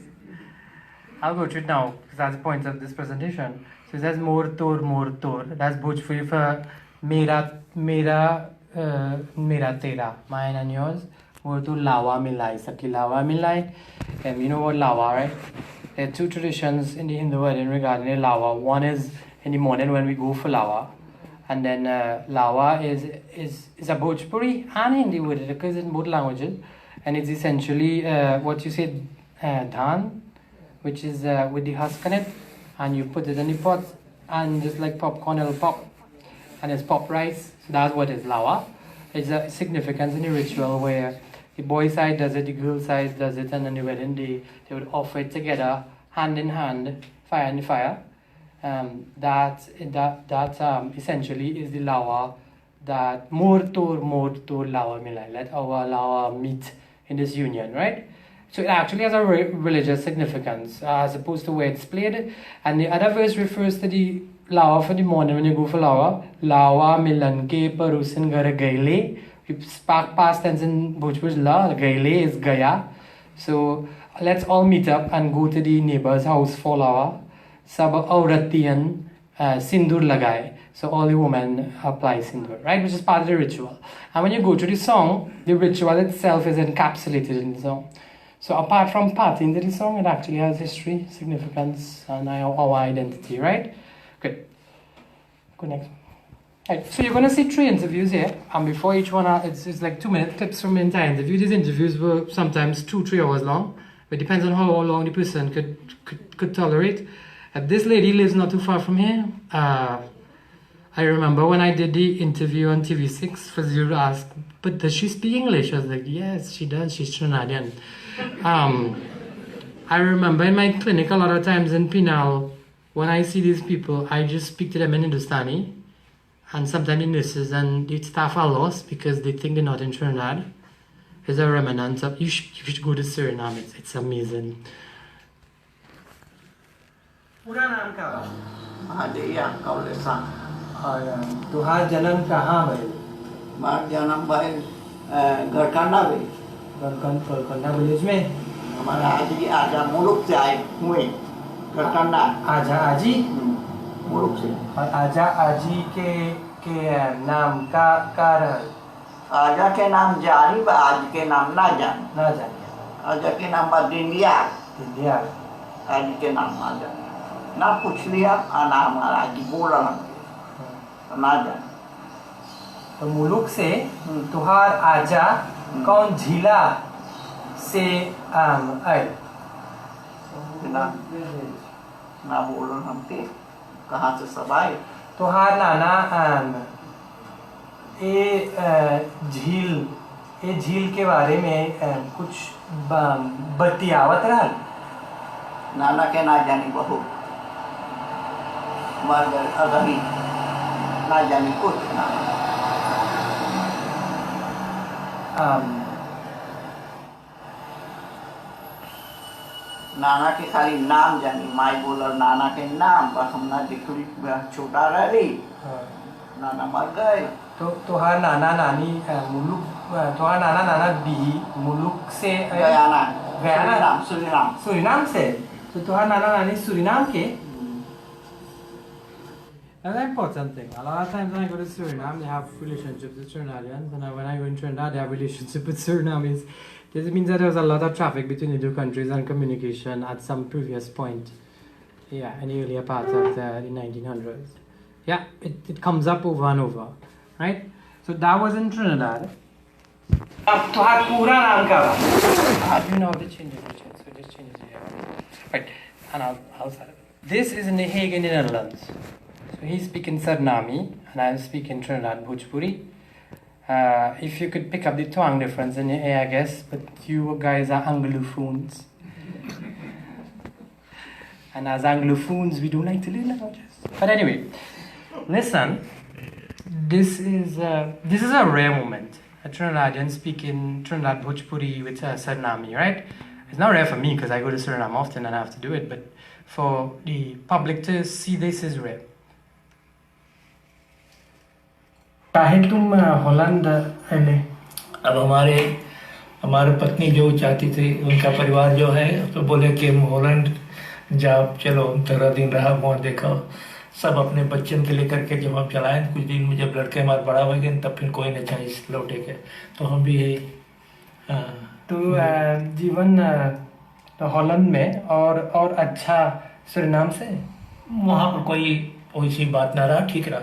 I'll go to it now because that's the point of this presentation. So it says more tor, that's Bhojpuri for mera tera, mine and yours. More to lawa milai, saki lawa milai. You know what lawa, right? There are two traditions in the Hindu wedding regarding the lawa. One is in the morning when we go for lawa. And then lawa is a Bhojpuri and Hindi word. It occurs in both languages. And it's essentially what you say, dhan, which is with the husk in it. And you put it in the pot and just like popcorn, it'll pop. And it's pop rice. So that's what is lawa. It's a significance in the ritual where the boy side does it, the girl side does it, and on the wedding day, they would offer it together, hand in hand, fire in the fire. That essentially is the lawa that more to lawa milai. Let our lawa meet in this union, right? So it actually has a religious significance as opposed to where it's played. And the other verse refers to the lawa for the morning when you go for lawa. Lawa milan ke parusin gara gaile. You spark past tense in Bhojpuri la. Gaile is gaya. So let's all meet up and go to the neighbor's house for lawa. Sab auratiyan sindur lagai. So all the women apply sindur, right? Which is part of the ritual. And when you go to the song, the ritual itself is encapsulated in the song. So apart from partying to the song, it actually has history, significance, and our identity, right? Good. Go next. Right. So you're going to see 3 interviews here, and before each one, it's like 2-minute clips from the entire interview. These interviews were sometimes 2-3 hours long. It depends on how long the person could tolerate. This lady lives not too far from here. I remember when I did the interview on TV6, for you to ask, but does she speak English? I was like, yes, she does. She's Trinidadian. I remember in my clinic a lot of times in Pinal, when I see these people, I just speak to them in Hindustani. And sometimes the nurses and the staff are lost because they think they're not in Trinidad. There's a remnant of, you should go to Suriname, it's amazing. पूरा नाम क्या है? महादेया कौलेसा। तुहार जन्म कहाँ भइल? मार जन्म भइल गरकंडा भइल। गरकंडा विलेज में? हमारा आजी आजा मुलुक से आए हुए गरकंडा। आजा आजी? मुलुक से। और आजा आजी के नाम का रहल? आजा के नाम जानी बा, आज के नाम ना जानी। ना जानी। आजा के नाम बा दिंदिया। दिंदिया। आज के नाम आजा। ना पूछ लिया ना हमारा आजी बोला ना जानी। तो मुलुक से तुहार आजा कौन झीला से आए? ना बोलो हमके कहाँ से सब आए? तुहार नाना ये झील के बारे में कुछ बतियावत रहल? नाना के ना जानी बहू मर गए अगली ना जानी कुछ ना। नाना के खाली नाम जानी, माई बोला नाना के नाम, बस हम ना दिखली छोटा रही। नाना मर गए। तो तुहार नाना नानी मुलुक, तुहार नाना नाना भी मुलुक से गयाना सुरीनाम से? तो तुहार नाना नानी सुरीनाम के? That's an important thing. A lot of times when I go to Suriname, they have relationships with Trinidadians, and when I go in Trinidad, they have relationships with Surinamese. This means that there was a lot of traffic between the two countries and communication at some previous point. Yeah, in the earlier part of the 1900s. Yeah, it comes up over and over, right? So that was in Trinidad. तुम्हारा पूरा नाम क्या था? You know how to change it, so just change it here. Right, and I'll start. This is in The Hague in the Netherlands. So he's speaking Suriname, and I'm speaking Trinidad Bhojpuri. If you could pick up the twang difference in your ear, I guess, but you guys are Anglophones. And as Anglophones, we don't like to learn languages. But anyway, listen, this is a rare moment. A Trinidadian speaking Trinidad Bhojpuri with Suriname, right? It's not rare for me because I go to Suriname often and I have to do it, but for the public to see this is rare. काहे तुम Holland आए? अब हमारे पत्नी जो चाहती थी, उनका परिवार जो है तो बोले कि हम हॉलैंड जाओ, चलो 13 दिन रहा, वहाँ देखा सब अपने बच्चन के लेकर के। जब हम चलाएं कुछ दिन में, जब लड़के हमारे बड़ा हो गए तब फिर कोई नहीं चाहिए लौटे के, तो हम भी यही। तो जीवन तो हॉलैंड में और अच्छा सुरीनाम से वहाँ पर कोई वैसी बात ना रहा, ठीक रहा,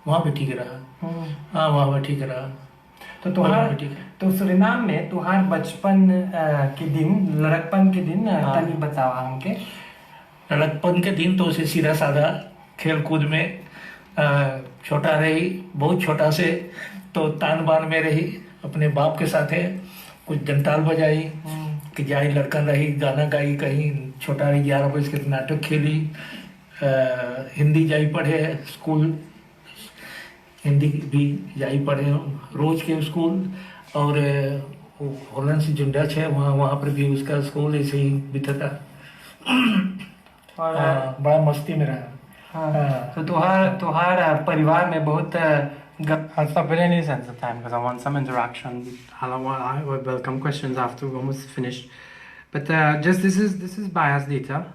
वहाँ भी ठीक रहा। हाँ, वहाँ पर ठीक रहा। तो तुहार तो सुरीनाम में तुहार बचपन के दिन, लड़कपन के दिन तनी बताओ हमके। लड़कपन के दिन तो उसे सीधा साधा खेल कूद में छोटा रही, बहुत छोटा से तो तान बान में रही, अपने बाप के साथ है, कुछ डंटाल बजाई, कि जाई लड़कन रही, गाना गाई, कहीं छोटा रही 11 बजे के नाटक खेली, हिंदी जाई पढ़े स्कूल, हिंदी भी जाई पढ़े रोज के स्कूल। और हॉलैंड से जुंडा है वहाँ पर भी उसका स्कूल ऐसे ही बीता था। बड़ा मस्ती में रहा। तो तुहार परिवार में बहुत I'll stop in any sense of time because I want some interaction. I would welcome questions after we're almost finished. But just this is biased data.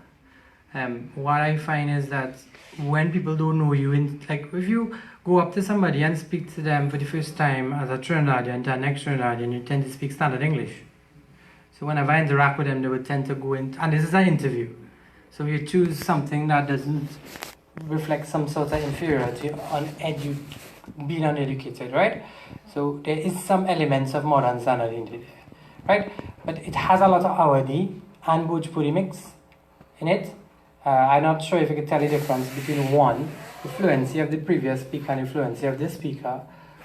What I find is that when people don't know you, like if you go up to somebody and speak to them for the first time as a Trinidadian to an ex-Trinidadian, you tend to speak standard English. So whenever I interact with them, they would tend to go in, and this is an interview. So you choose something that doesn't reflect some sort of inferiority on being uneducated, right? So there is some elements of modern standard in there, right? But it has a lot of Awadhi and Bhojpuri mix in it. I'm not sure if you can tell the difference between one, the fluency of the previous speaker and the fluency of this speaker,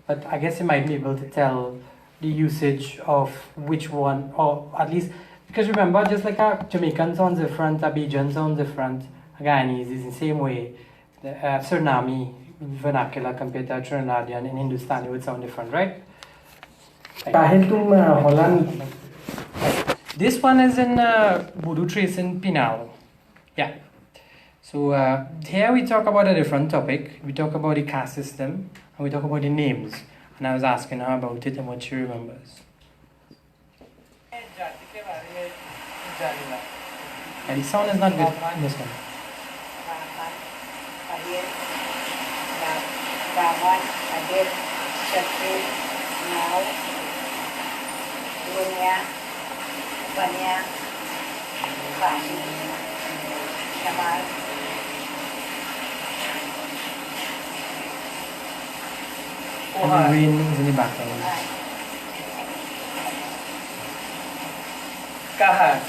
but I guess you might be able to tell the usage of which one, or at least, because remember, just like a Jamaican sounds different, a Bajan sounds different, a Guyanese is the same way, the Suriname vernacular compared to a Trinidadian in Hindustani would sound different, right? This one is in Voodoo Trace in Pinal. Yeah. So here we talk about a different topic. We talk about the caste system and we talk about the names. And I was asking her about it and what she remembers. And the sound is not good in this one. And the rain is in the background. Kahar.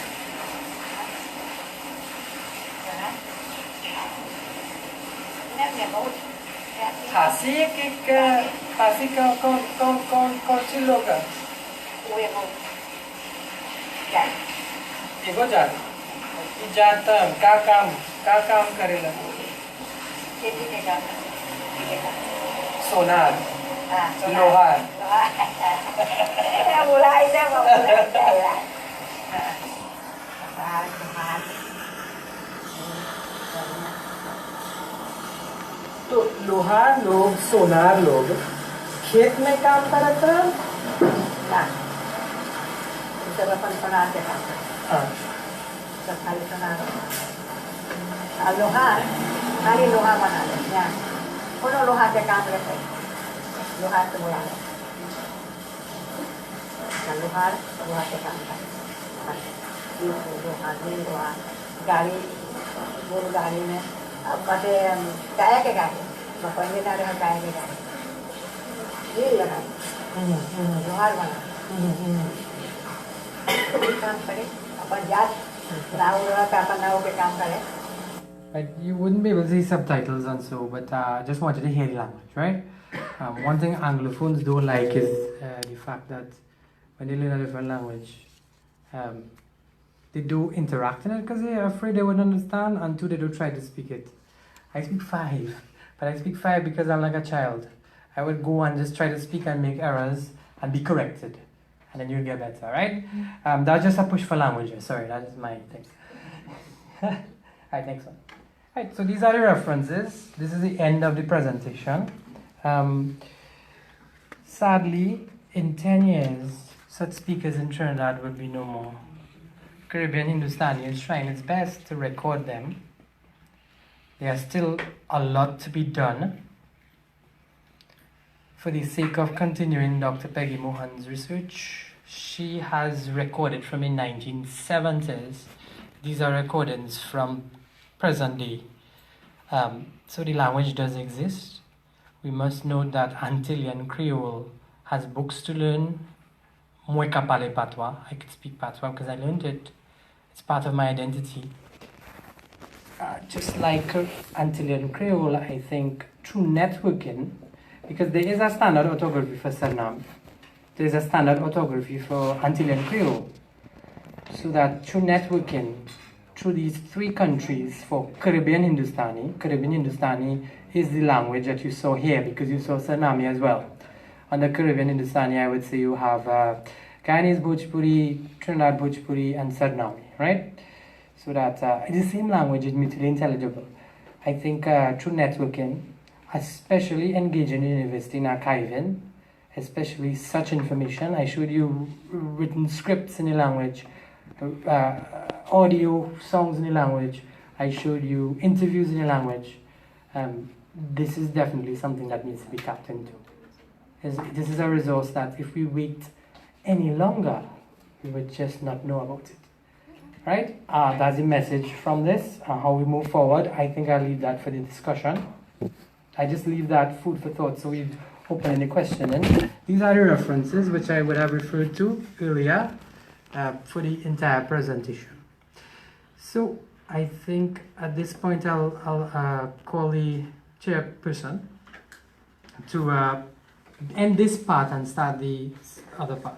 खांसी कौन सी लोग है? एगो जात का काम करेला? सोनार, लोहार। तो लोहार लोग, सोनार लोग खेत में काम करते हैं ना? सब अपन बनाते काम करते हैं। सब खाली सोनार लोहार खाली लोहा बना लेते हैं। उन्होंने लोहा के काम करते हैं लोहा से बोला है लोहा के काम करते लोहा गाड़ी गोल गाड़ी में अब कहते गाय के गाड़ी बकरी ना रहे गाय के गाड़ी ये लगाए लोहार बना काम करे अपन जात नाव का अपन नाव के काम करे. Right, you wouldn't be able to see subtitles and so, but just wanted to hear the language, right? One thing Anglophones don't like is the fact that when they learn a different language, they do interact in it because they're afraid they wouldn't understand, and two, they do try to speak it. I speak 5, but I speak 5 because I'm like a child. I would go and just try to speak and make errors and be corrected, and then you'll get better, right? That's just a push for languages. Sorry, that is my thing. Alright, next one. Right, so these are the references. This is the end of the presentation. Sadly, in 10 years, such speakers in Trinidad will be no more. Caribbean Hindustani is trying its best to record them. There's still a lot to be done. For the sake of continuing Dr. Peggy Mohan's research, she has recorded from the 1970s. These are recordings from present day. So the language does exist. We must note that Antillean Creole has books to learn. Moi kapale patois. I could speak patois because I learned it. It's part of my identity. Just like Antillean Creole, I think through networking, because there is a standard orthography for Suriname, there is a standard orthography for Antillean Creole. So that through networking, through these 3 countries for Caribbean Hindustani is the language that you saw here because you saw Suriname as well. Under Caribbean Hindustani, I would say you have Guyanese Bhojpuri, Trinidad Bhojpuri, and Suriname, right? So that it's the same language, it's mutually intelligible. I think through networking, especially engaging in university in archiving, especially such information, I showed you written scripts in the language, audio songs in the language, I showed you interviews in the language. This is definitely something that needs to be tapped into. This is a resource that if we wait any longer, we would just not know about it. Right? That's the message from this, how we move forward. I think I'll leave that for the discussion. I just leave that food for thought so we open any questioning. These are the references which I would have referred to earlier for the entire presentation. So I think at this point I'll call the chairperson to end this part and start the other part.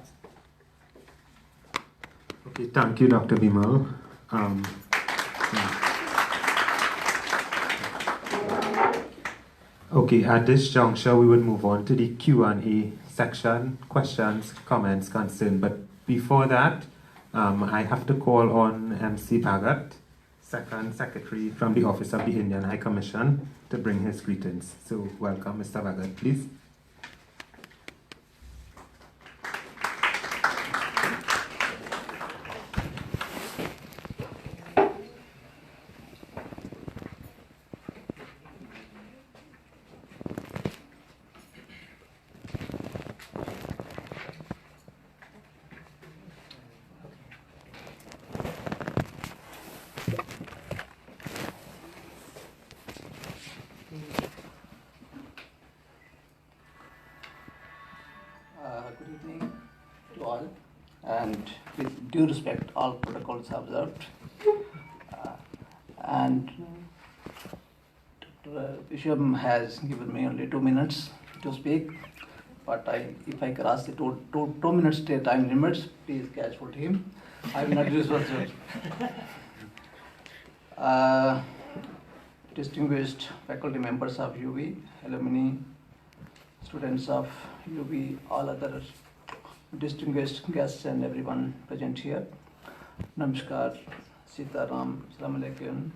Okay, thank you, Dr. Bimal. Okay, at this juncture, we would move on to the Q&A section, questions, comments, concerns. But before that, I have to call on MC Bhagat, Second Secretary from the Office of the Indian High Commission, to bring his greetings. So welcome, Mr. Bhagat, please. Good evening to all, and with due respect, all protocols observed. And Dr. Bishop has given me only 2 minutes to speak, but if I cross the two minutes time limits, please catch hold of him. I will not use words. Distinguished faculty members of UB, alumni, students of UB, all other distinguished guests and everyone present here. Namaskar, Sitaram, Assalamu Alaikum,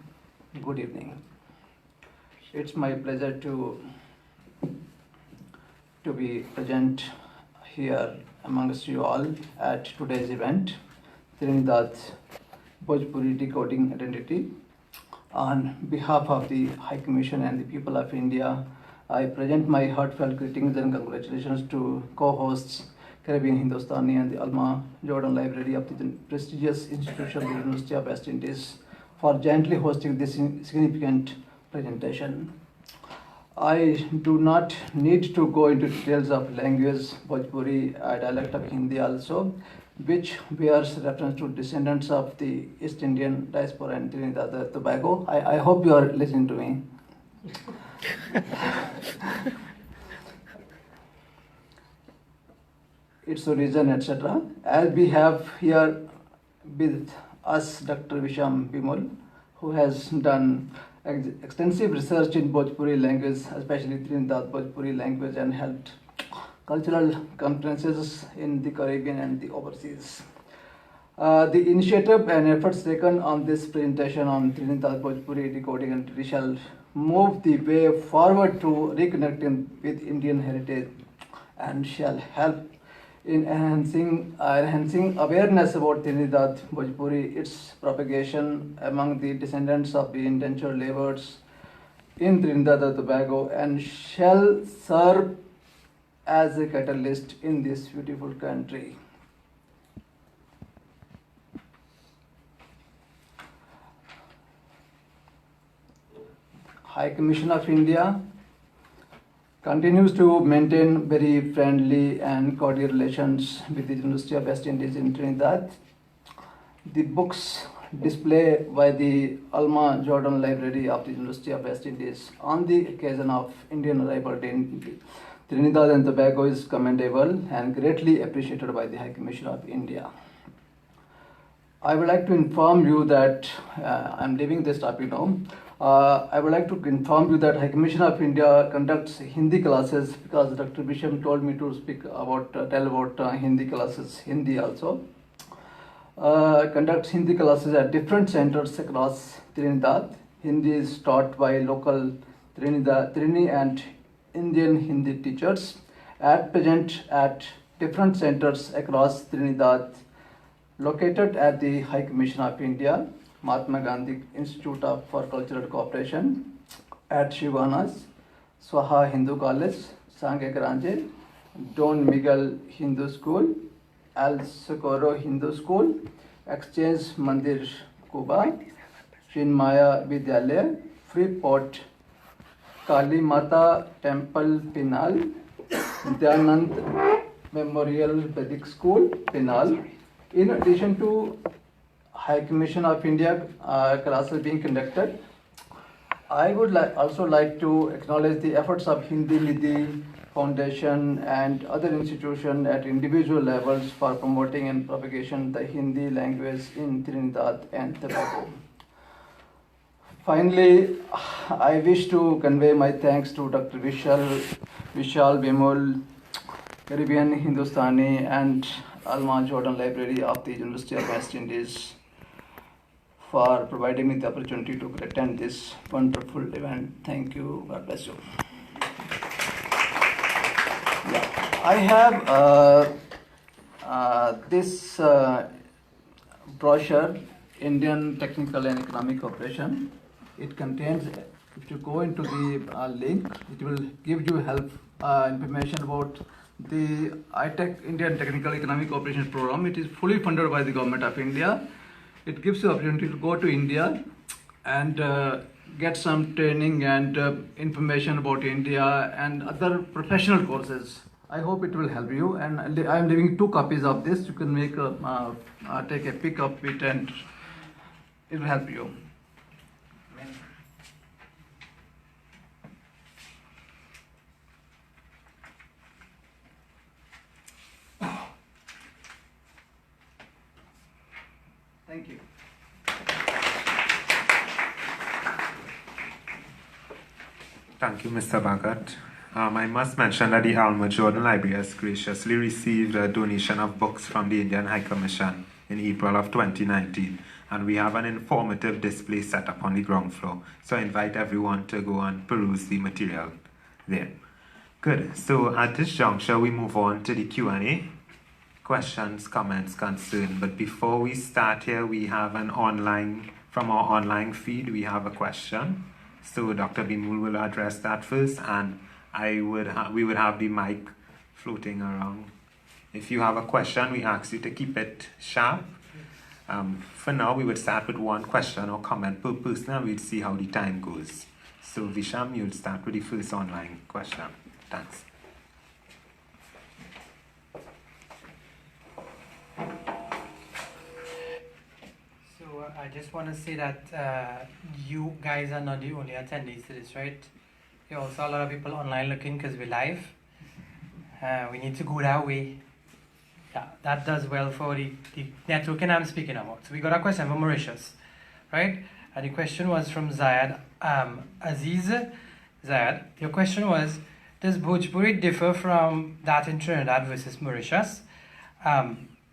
good evening. It's my pleasure to be present here amongst you all at today's event, Trinidad Bhojpuri Decoding Identity. On behalf of the High Commission and the people of India, I present my heartfelt greetings and congratulations to co-hosts Caribbean Hindustani and the Alma Jordan Library of the prestigious institution of the University of West Indies for gently hosting this significant presentation. I do not need to go into details of language, Bhojpuri, a dialect of Hindi also, which bears reference to descendants of the East Indian diaspora in Trinidad and Tobago. I hope you are listening to me. Its origin, etc. As we have here with us Dr. Visham Bimal, who has done extensive research in Bhojpuri language, especially Trinidad Bhojpuri language, and held cultural conferences in the Caribbean and the overseas. The initiative and efforts taken on this presentation on Trinidad Bhojpuri decoding and we shall move the way forward to reconnecting with Indian heritage and shall help in enhancing awareness about Trinidad Bhojpuri, its propagation among the descendants of the indentured laborers in Trinidad and Tobago, and shall serve as a catalyst in this beautiful country. High Commission of India continues to maintain very friendly and cordial relations with the University of West Indies in Trinidad. The books displayed by the Alma Jordan Library of the University of West Indies on the occasion of Indian arrival in Trinidad and Tobago is commendable and greatly appreciated by the High Commission of India. I would like to inform you that I'm leaving this topic now. I would like to inform you that High Commission of India conducts Hindi classes because Dr. Bisham told me to tell about Hindi classes, Hindi also. Conducts Hindi classes at different centers across Trinidad. Hindi is taught by local Trini and Indian Hindi teachers. At present, at different centers across Trinidad, located at the High Commission of India, Mahatma Gandhi Institute for Cultural Cooperation, at Shivanas, Swaha Hindu College, Sange Granje, Don Miguel Hindu School, Al Socorro Hindu School, Exchange Mandir Cuba, Chinmaya Vidyalaya, Freeport, Kali Mata Temple Pinal, Vidyanand Memorial Vedic School Pinal. In addition to High Commission of India classes being conducted, I would also like to acknowledge the efforts of Hindi Nidhi Foundation and other institutions at individual levels for promoting and propagation the Hindi language in Trinidad and Tobago. Finally, I wish to convey my thanks to Dr. Vishal Bimal, Caribbean Hindustani and Alma Jordan Library of the University of West Indies for providing me the opportunity to attend this wonderful event. Thank you. God bless you. I have this brochure, Indian Technical and Economic Cooperation. It contains, if you go into the link, it will give you information about the ITEC, Indian Technical Economic Cooperation Program. It is fully funded by the Government of India. It gives you the opportunity to go to India and get some training and information about India and other professional courses. I hope it will help you, and I am leaving 2 copies of this. You can take a pic of it and it will help you. Thank you. Thank you, Mr. Bhagat. I must mention that the Alma Jordan Library has graciously received a donation of books from the Indian High Commission in April of 2019, and we have an informative display set up on the ground floor. So I invite everyone to go and peruse the material there. Good. So at this juncture, we move on to the Q&A. Questions, comments, concerns. But before we start here, we have from our online feed, we have a question. So Dr. Bimul will address that first, and we would have the mic floating around. If you have a question, we ask you to keep it sharp. For now, we would start with one question or comment per person, and we'd see how the time goes. So Visham, you'll start with the first online question. Thanks. So I just want to say that you guys are not the only attendees to this, right? There are also a lot of people online looking because we're live. We need to go that way. Yeah, that does well for the networking I'm speaking about. So we got a question from Mauritius, right? And the question was from Zayad Aziz. Zayad, your question was, does Bhojpuri differ from that in Trinidad versus Mauritius?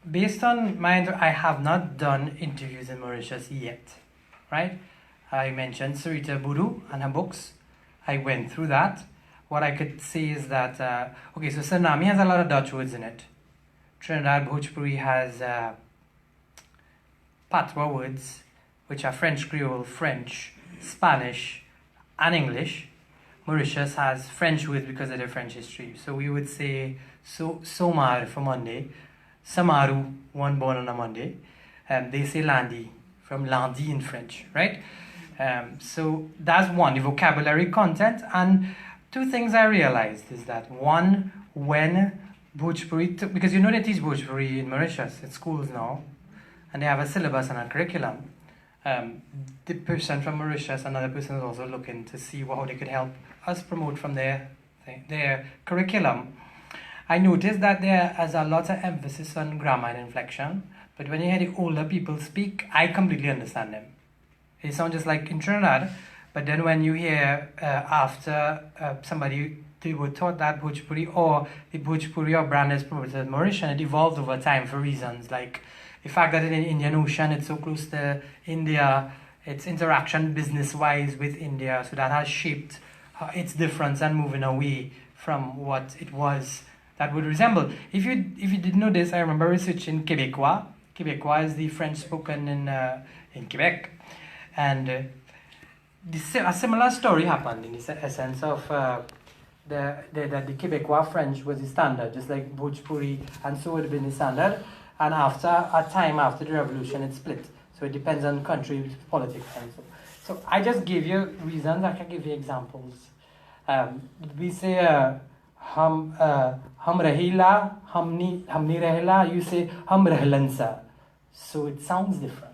Based on I have not done interviews in Mauritius yet, right? I mentioned Sarita Boodoo and her books. I went through that. What I could say is that, okay, so Tsunami has a lot of Dutch words in it. Trinidad Bhojpuri has patois words, which are French Creole, French, Spanish, and English. Mauritius has French words because of their French history. So we would say Somar for Monday, Samaru, one born on a Monday. They say Lundi, from lundi in French, right? So that's one, the vocabulary content. And two things I realized is that one, when Bhojpuri, because you know they teach Bhojpuri in Mauritius at schools now, and they have a syllabus and a curriculum. The person from Mauritius, another person is also looking to see how they could help us promote from their curriculum. I noticed that there is a lot of emphasis on grammar and inflection, but when you hear the older people speak, I completely understand them. It sounds just like in Trinidad, but then when you hear after somebody, they were taught that Bhojpuri or the Bhojpuri or brand is promoted in Mauritius, it evolved over time for reasons like the fact that in the Indian Ocean it's so close to India, its interaction business-wise with India, so that has shaped its difference and moving away from what it was that would resemble. If you didn't know this, I remember researching Québécois. Québécois is the French spoken in Quebec, and a similar story happened in the sense of that the Québécois French was the standard, just like Bhojpuri, and so would have been the standard. And after a time after the revolution, it split. So it depends on country politics and so I just gave you reasons. I can give you examples. We say hum rahila, humni rahila. You say hum rahlansa. So it sounds different.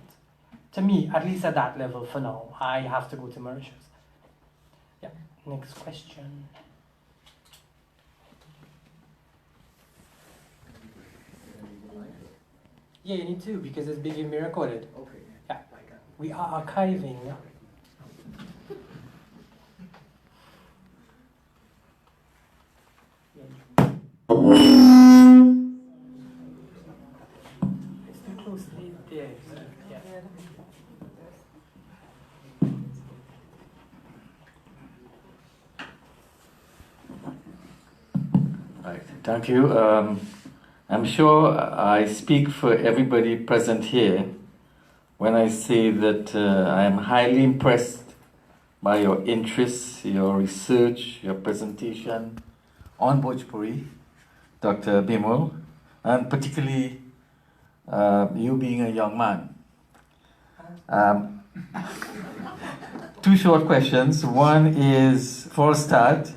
To me, at least at that level for now, I have to go to Mauritius. Yeah. Next question. Yeah, you need to because it's being recorded. Okay. Yeah. We are archiving. It's too closely there. Yeah. Right. Thank you. I'm sure I speak for everybody present here when I say that I am highly impressed by your interests, your research, your presentation on Bhojpuri, Dr. Bimol, and particularly you being a young man. Two short questions. One is, for a start,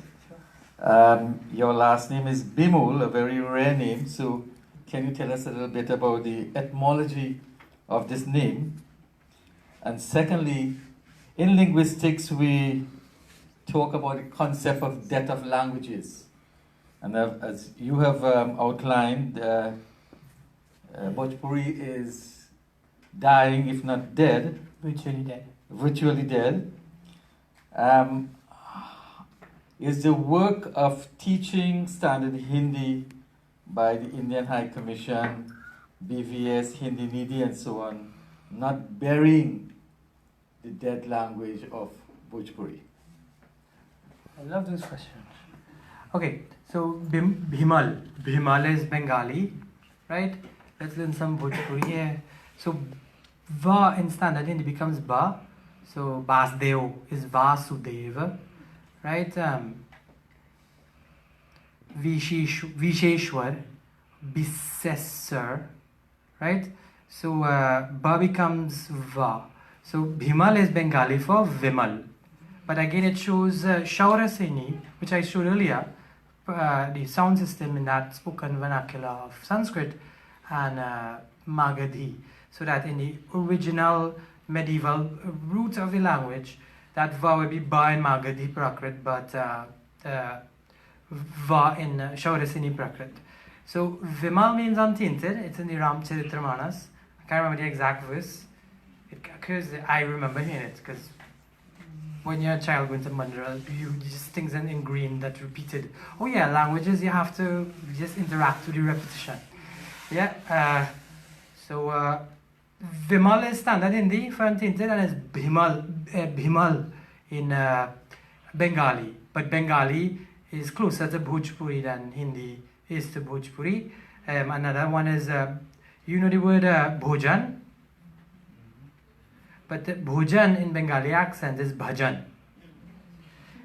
your last name is Bimol, a very rare name, so can you tell us a little bit about the etymology of this name? And secondly, in linguistics we talk about the concept of death of languages. And as you have outlined, Bhojpuri is dying, if not dead. Virtually dead. Virtually dead. Is the work of teaching standard Hindi by the Indian High Commission, BVS, Hindi Nidhi, and so on, not burying the dead language of Bhojpuri? I love those questions. Okay, so Bhimal. Bhimal is Bengali, right? Let's learn some Bhojpuri here. So Va in standard Hindi becomes Ba. So Basdeo is Vasudeva, right? Visheshwar, Bisesar, right? So ba becomes va. So Bhimal is Bengali for Vimal. But again, it shows Shauraseni, which I showed earlier, the sound system in that spoken vernacular of Sanskrit, and Magadhi. So that in the original medieval roots of the language, that va would be ba in Magadhi Prakrit, but va in Shauraseni Prakrit. So Vimal means untainted. It's in the Ramcharitramanas. I can't remember the exact verse. It occurs, I remember hearing it, because when you're a child going to Mandara, you just things in green that repeated. Oh yeah, languages, you have to just interact with the repetition. Yeah. So Vimal is standard Hindi for untainted, and it's Bhimal in Bengali. But Bengali is closer to Bhojpuri than Hindi is to Bhojpuri. Another one is, you know the word Bhojan? But the Bhojan in Bengali accent is Bhajan.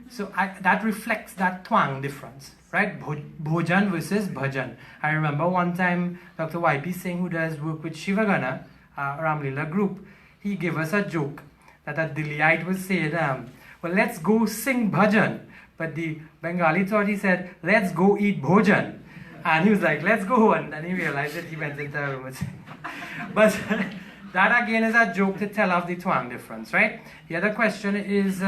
So that reflects that twang difference, right? Bhojan versus Bhajan. I remember one time Dr. Y.P. Singh, who does work with Shivagana, Ramlila group, he gave us a joke that a Diliite was saying, well, let's go sing Bhajan. But the Bengali thought he said, let's go eat Bhojan. And he was like, let's go. And then he realized that he went into a room. But that again is a joke to tell of the twang difference, right? The other question is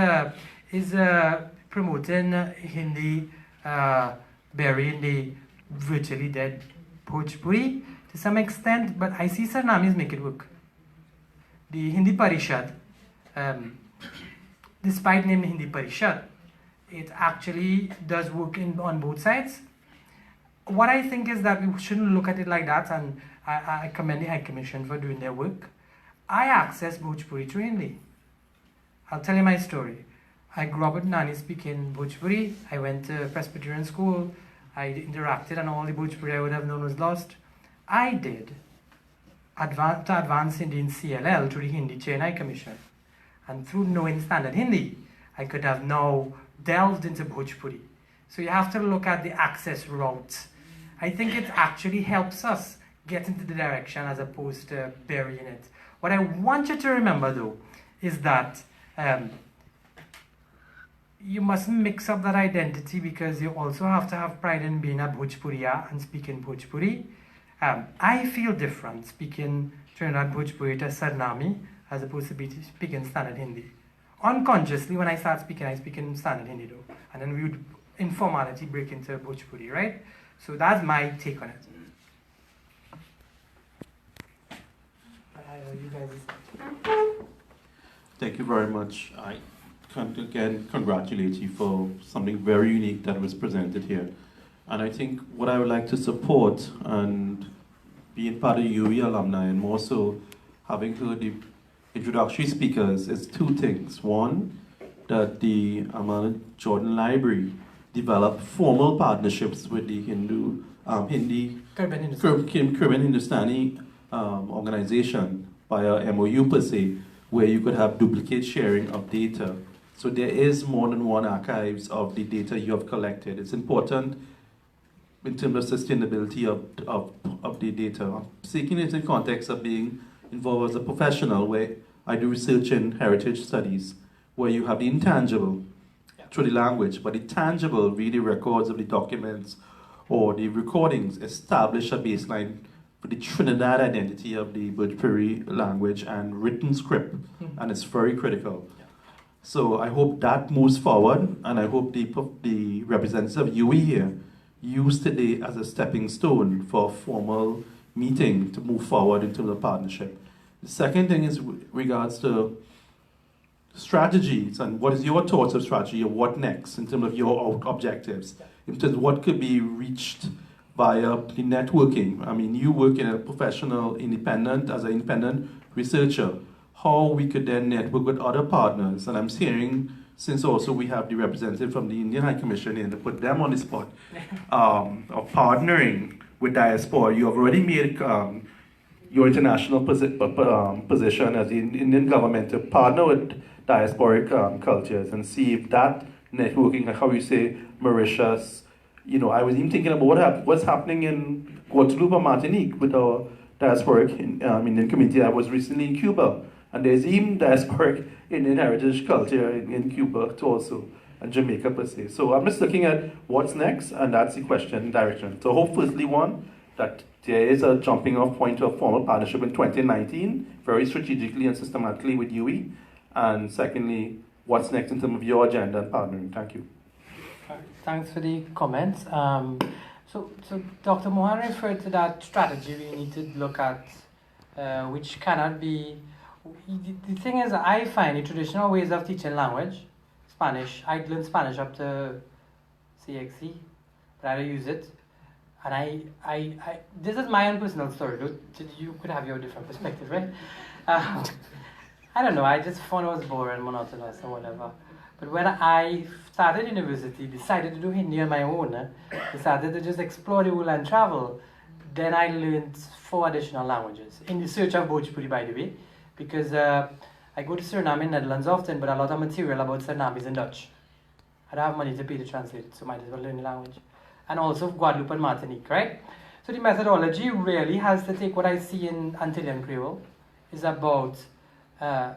promoting Hindi, burying the virtually dead Bhojpuri to some extent, but I see Sarnamis make it work. The Hindi Parishad, despite naming Hindi Parishad, it actually does work on both sides. What I think is that we shouldn't look at it like that, and I commend the High Commission for doing their work. I access Bhojpuri through Hindi. I'll tell you my story. I grew up with Nani speaking Bhojpuri. I went to Presbyterian school. I interacted, and all the Bhojpuri I would have known was lost. I did advance Hindi in CLL through the Hindi Chair and High Commission. And through knowing standard Hindi, I could have now delved into Bhojpuri. So you have to look at the access routes. I think it actually helps us get into the direction as opposed to burying it. What I want you to remember though is that you mustn't mix up that identity, because you also have to have pride in being a Bhojpuriya and speaking Bhojpuri. I feel different speaking Trinidad Bhojpuri to Sarnami as opposed to speaking standard Hindi. Unconsciously, when I start speaking, I speak in standard Hindi though. And then we would informality break into Bhojpuri, right? So that's my take on it. Thank you very much. I can't again congratulate you for something very unique that was presented here. And I think what I would like to support, and being part of UE alumni, and more so having heard the introductory speakers, is two things. One, that the Amana Jordan Library developed formal partnerships with the Caribbean Hindustani organization via MOU per se, where you could have duplicate sharing of data. So there is more than one archives of the data you have collected. It's important in terms of sustainability of the data. I'm seeking it in context of being involved as a professional, where I do research in heritage studies, where you have the intangible through the language, but the tangible, really records of the documents or the recordings establish a baseline for the Trinidad identity of the Bhojpuri language and written script, and it's very critical. So I hope that moves forward, and I hope the representatives of UE here use today as a stepping stone for a formal meeting to move forward into the partnership. The second thing is regards to strategies, and what is your thoughts of strategy, or what next in terms of your objectives, in terms of what could be reached via the networking. I mean, you work in a professional as an independent researcher, how we could then network with other partners. And I'm hearing, since also we have the representative from the Indian High Commission in, to put them on the spot, of partnering with diaspora. You have already made your international position as the Indian government to partner with diasporic cultures and see if that networking, like how you say, Mauritius, I was even thinking about what's happening in Guadeloupe and Martinique with our diasporic Indian community. I was recently in Cuba, and there's even diasporic Indian heritage culture in Cuba too also, and Jamaica per se. So I'm just looking at what's next, and that's the question, direction. So hopefully one, that there is a jumping off point to a formal partnership in 2019, very strategically and systematically with UE. And secondly, what's next in terms of your agenda and partnering? Thank you. Thanks for the comments. So Dr. Mohan referred to that strategy we need to look at, which cannot be. The thing is, I find the traditional ways of teaching language, Spanish. I learned Spanish up to CXC, but I don't use it. And I this is my own personal story. You could have your different perspective, right? I don't know. I just found it was boring, monotonous, or whatever. But when I started university, decided to do Hindi on my own, decided to just explore the world and travel, then I learned 4 additional languages in the search of Bhojpuri, by the way, because I go to Suriname in Netherlands often, but a lot of material about Suriname is in Dutch. I don't have money to pay to translate it, so might as well learn the language. And also Guadeloupe and Martinique, right? So the methodology really has to take what I see in Antillean Creole, is about,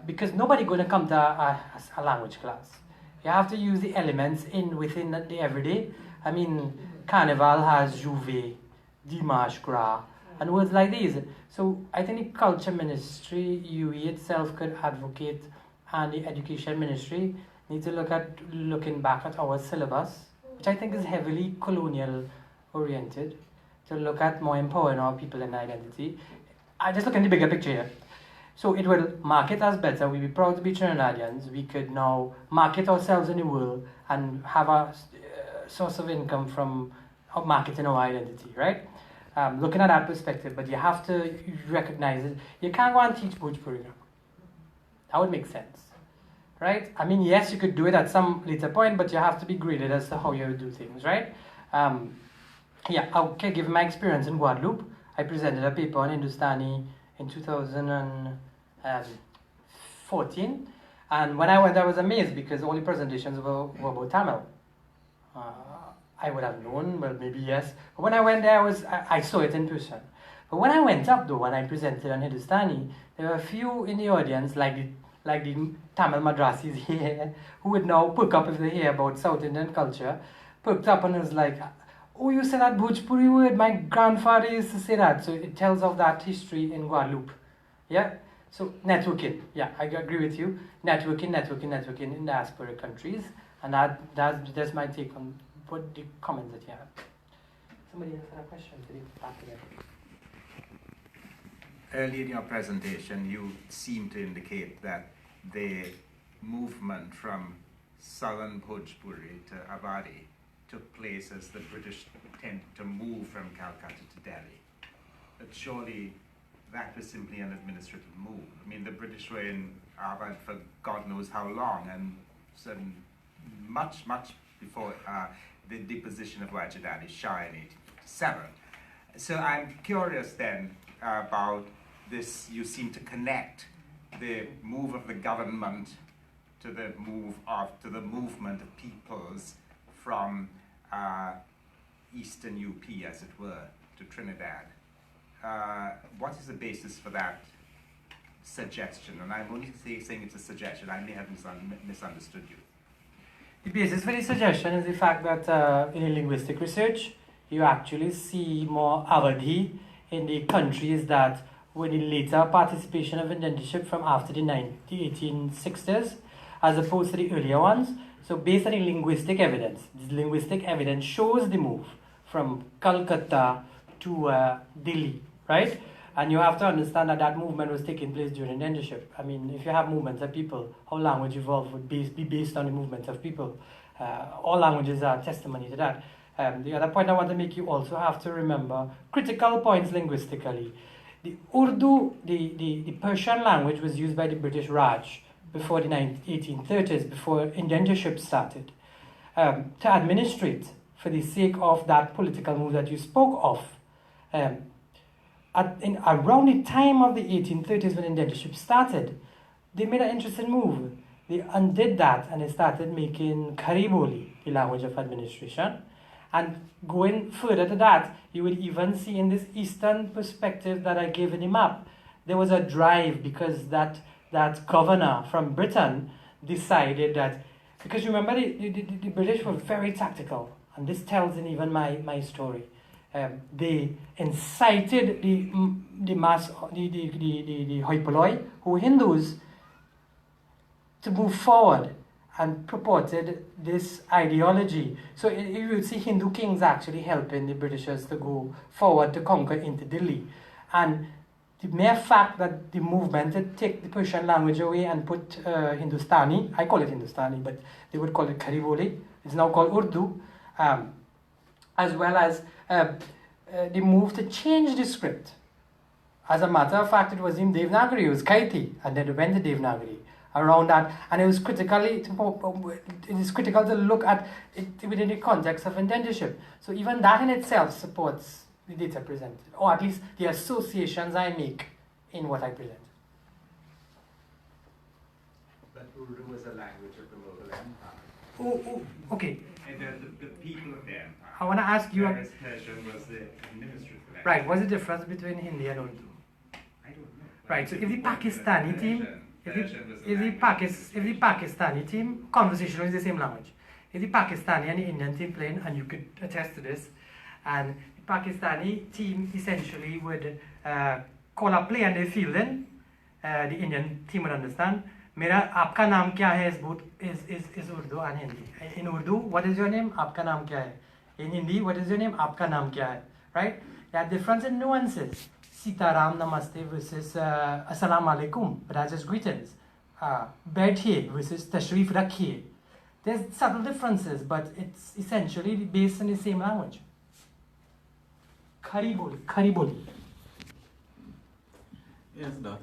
because nobody going to come to a language class. You have to use the elements within the everyday. I mean, Carnival has Juve, Dimanche Gras, and words like these. So I think the Culture Ministry, UE itself could advocate, and the Education Ministry need to look at looking back at our syllabus, which I think is heavily colonial oriented, to look at more empowering our people and identity. I just look at the bigger picture here. So it will market us better. We'll be proud to be Trinidadians. We could now market ourselves in the world and have a source of income from marketing our identity, right? Looking at that perspective, but you have to recognize it. You can't go and teach Bhojpuri. That would make sense, right? I mean, yes, you could do it at some later point, but you have to be graded as to how you do things, right? Yeah, okay, given my experience in Guadeloupe, I presented a paper on Hindustani in 2014, and when I went, I was amazed because all the presentations were about Tamil. I would have known, well, maybe yes, but when I went there, I saw it in person. But when I went up, though, when I presented on Hindustani, there were a few in the audience, like the Tamil Madrasis here, who would now perk up if they hear about South Indian culture, perked up and was like, oh, you said that Bhojpuri word? My grandfather used to say that. So it tells of that history in Guadeloupe. Yeah? So networking. Yeah, I agree with you. Networking in diaspora countries. And that's my take on what the comments that you have. Somebody else had a question to the back again. Earlier in your presentation, you seemed to indicate that the movement from southern Bhojpuri to Awadhi took place as the British tended to move from Calcutta to Delhi. But surely that was simply an administrative move. I mean, the British were in Awadh for God knows how long, and so much before the deposition of Wajid Ali Shah in 1857. So I'm curious then about this. You seem to connect the move of the government to the movement of peoples from eastern UP, as it were, to Trinidad. What is the basis for that suggestion? And I'm only saying it's a suggestion. I may have misunderstood you. The basis for the suggestion is the fact that in linguistic research, you actually see more Awadhi in the countries that were the later participation of indentureship from after the 1860s, as opposed to the earlier ones. So based on the linguistic evidence shows the move from Calcutta to Delhi, right? And you have to understand that movement was taking place during indentureship. I mean, if you have movements of people, how language evolved would be based on the movements of people. All languages are testimony to that. The other point I want to make, you also have to remember critical points linguistically. The Urdu, the Persian language was used by the British Raj before the 1830s, before indentureship started, to administrate for the sake of that political move that you spoke of. Around the time of the 1830s when indentureship started, they made an interesting move. They undid that and they started making Kariboli the language of administration. And going further to that, you would even see in this eastern perspective that I gave in the map, there was a drive because that governor from Britain decided that, because you remember the British were very tactical, and this tells in even my story. They incited the hoi polloi, who were Hindus, to move forward and purported this ideology. So you would see Hindu kings actually helping the Britishers to go forward to conquer into Delhi. And the mere fact that the movement had take the Persian language away and put Hindustani, I call it Hindustani, but they would call it Khariboli, it's now called Urdu, as well as the move to change the script. As a matter of fact, it was in Devanagari, it was Kaiti, and then it went to Devanagari around that, and it is critical to look at it within the context of indentureship. So even that in itself supports the data presented, or at least the associations I make in what I present. But Urdu was a language of the local empire. Oh, okay. And the people of the empire. I want to ask you. Whereas Persian was the administrative language. Right. What's the difference between Hindi and Urdu? I don't know. Right. So if the Pakistani team, if the Pakistani team, conversation is the same language. If the Pakistani and the Indian team playing, and you could attest to this, and the Pakistani team essentially would call a play and they fielding, the Indian team would understand. Mera aapka naam kya hai is Urdu and Hindi. In Urdu, what is your name? Aapka naam kya hai? In Hindi, what is your name? Aapka naam kya hai? Right? There are difference in nuances. Sitaram Namaste versus Assalamu Alaikum, but that's just greetings. Baithiye versus Tashrif Rakhiye. There's subtle differences, but it's essentially based on the same language. Khariboli. Yes, Doc.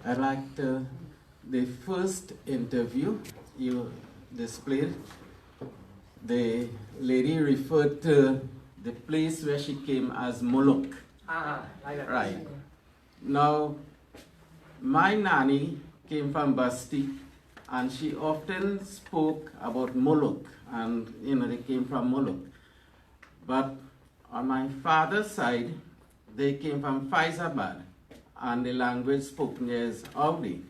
I liked the first interview you displayed. The lady referred to the place where she came as Moloch. Like that. Right. Now, my nanny came from Basti, and she often spoke about Moloch, and they came from Moloch. But on my father's side, they came from Faizabad, and the language spoken there is Audi.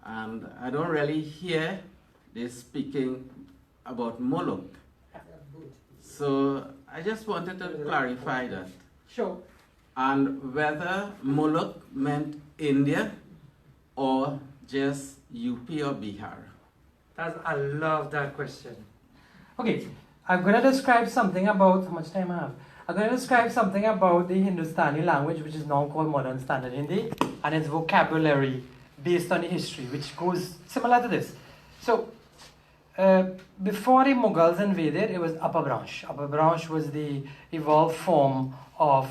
And I don't really hear they speaking about Moloch. So I just wanted to clarify that. Sure. And whether Moloch meant India or just UP or Bihar. I love that question. Okay, I'm going to describe something about, how much time I have? I'm going to describe something about the Hindustani language, which is now called Modern Standard Hindi, and its vocabulary based on the history, which goes similar to this. So, before the Mughals invaded, it was Upper Branch. Upper Branch was the evolved form of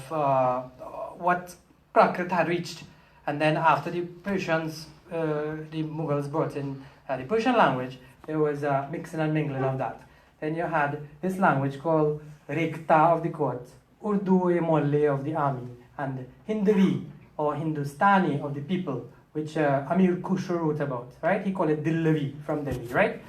what Prakrit had reached. And then after the Persians, the Mughals brought in the Persian language, there was a mixing and mingling of that. Then you had this language called Rekhta of the court, Urdu-e-Molle of the army, and Hindavi or Hindustani of the people, which Amir Khusro wrote about, right? He called it Dillavi from Delhi, right?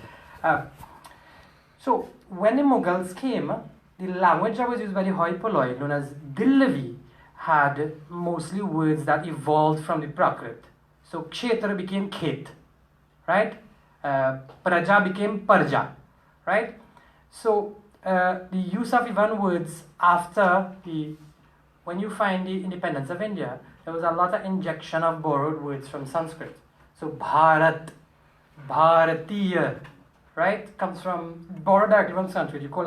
So when the Mughals came, the language that was used by the hoi polloi, known as Dillavi, had mostly words that evolved from the Prakrit. So Kshetra became Khet, right? Praja became Parja, right? So the use of even words after when you find the independence of India, there was a lot of injection of borrowed words from Sanskrit. So Bharat, Bharatiya, right, comes from, borrowed directly from Sanskrit. You call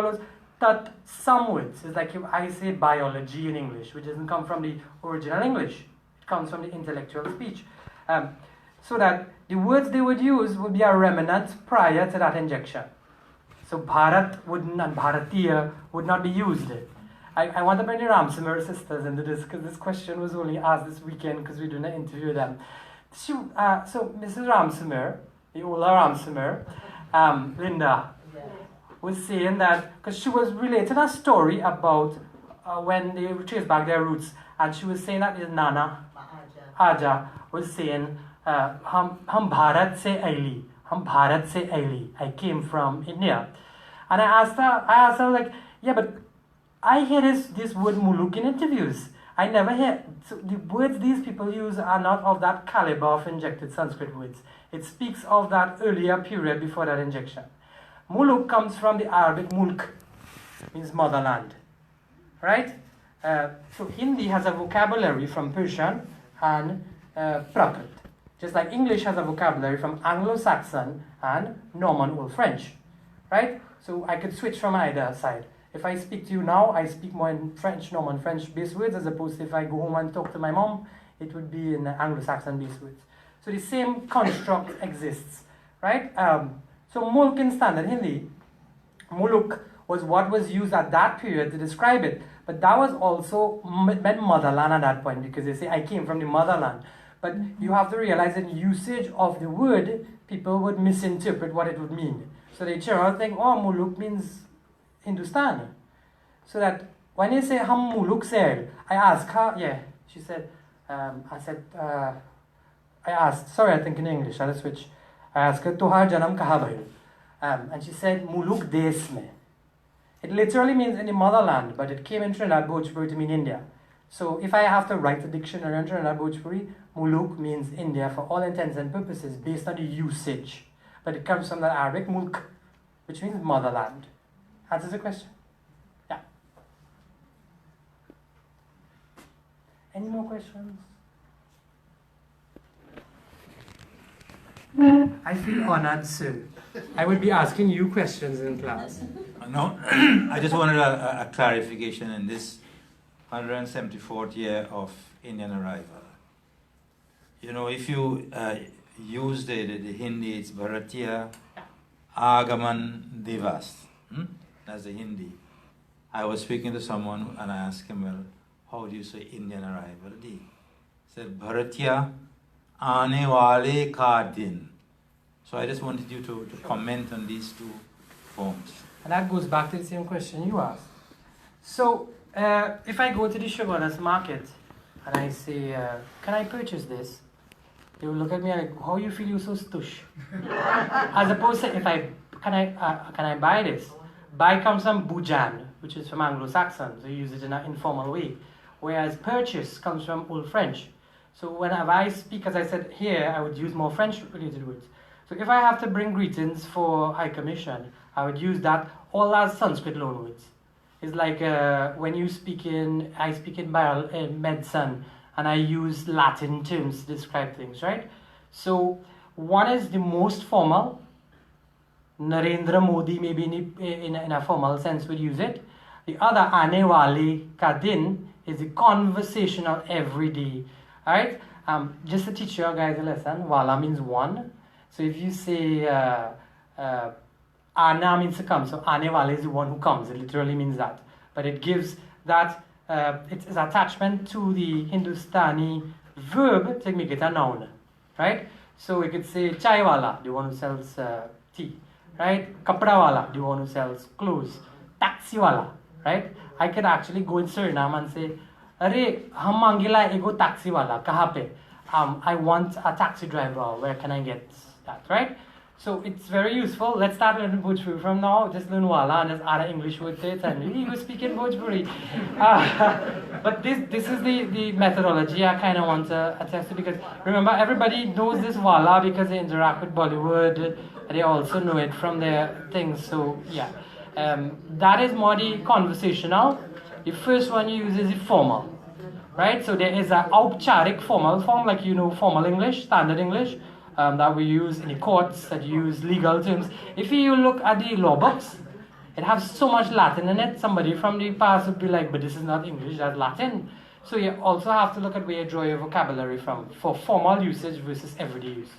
those tat some words. It's like if I say biology in English, which doesn't come from the original English. It comes from the intellectual speech. So that the words they would use would be a remnant prior to that injection. So Bharat and Bharatiya would not be used. I want to bring the Ramsamir sisters into this because this question was only asked this weekend because we didn't interview them. So Mrs. Ramsamir, the older Ramsamir, Linda, was saying that, because she was relating a story about when they traced back their roots, and she was saying that his Nana, Aja, was saying, Hum Bharat se aili, I came from India. And I asked her like, yeah, but I hear this word muluk in interviews. I never hear, so the words these people use are not of that caliber of injected Sanskrit words. It speaks of that earlier period before that injection. Muluk comes from the Arabic mulk, means motherland, right? So Hindi has a vocabulary from Persian and Prakrit, just like English has a vocabulary from Anglo-Saxon and Norman Old French, right? So I could switch from either side. If I speak to you now, I speak more in French, Norman French-based words, as opposed to if I go home and talk to my mom, it would be in Anglo-Saxon-based words. So the same construct exists, right? So mulk in standard Hindi, muluk was what was used at that period to describe it, but that was also meant motherland at that point, because they say, I came from the motherland. But you have to realize that usage of the word, people would misinterpret what it would mean. So they generally think, oh, muluk means Hindustan. So that when they say Ham Muluk said, I asked her, yeah, she said, I asked, sorry, I think in English, I'll switch. I asked her, Tuhar Janam Kaha bhayo? And she said, Muluk Des mein. It literally means in the motherland, but it came in Trinidad Bhojpuri to mean India. So if I have to write a dictionary on Trinidad Bhojpuri, Muluk means India for all intents and purposes based on the usage. But it comes from the Arabic mulk, which means motherland. Answers the question? Yeah. Any more questions? I feel honored, sir. I will be asking you questions in class. No, I just wanted a clarification in this 174th year of Indian arrival. You know, if you use the Hindi, it's Bharatiya Agaman Divas. That's the Hindi. I was speaking to someone and I asked him, well, how do you say Indian arrival? He said, Bharatiya Aane Wale Ka Din. So I just wanted you to comment on these two forms. And that goes back to the same question you asked. So, if I go to the Shavanas market and I say, can I purchase this? They will look at me like, how you feel you so stush? As opposed to, can I buy this? Buy comes from bujan, which is from Anglo-Saxon, so you use it in an informal way. Whereas purchase comes from Old French. So whenever I speak, as I said here, I would use more French-related words. So if I have to bring greetings for High Commission, I would use that all as Sanskrit loan words. It's like when you speak I speak in medicine, and I use Latin terms to describe things, right? So one is the most formal. Narendra Modi, maybe in a formal sense, would use it. The other, Aane Wale Ka Din, is a conversational everyday. All right? Just to teach you guys a lesson, Wala means one. So if you say Ana means to come, so Aane Wale is the one who comes. It literally means that. But it gives that, it's attachment to the Hindustani verb to make it a noun. Right? So we could say Chai Wala, the one who sells tea. Right? Kapda Wala, the one who sells clothes. Taxi Wala, right? I could actually go in Suriname and say, Arey, hum mangila ego taxi wala, kaha pe? I want a taxi driver, where can I get that, right? So it's very useful. Let's start learning Bhojpuri from now. Just learn wala and just add an English word to it and we will speak in Bhojpuri. But this is the methodology I kind of want to attest to, because remember, everybody knows this wala because they interact with Bollywood. They also know it from their things. So yeah, that is more the conversational. The first one you use is the formal, right? So there is an aupcharik formal form, like formal English, standard English, that we use in the courts, that use legal terms. If you look at the law books, it has so much Latin in it. Somebody from the past would be like, but this is not English, that's Latin. So you also have to look at where you draw your vocabulary from for formal usage versus everyday use.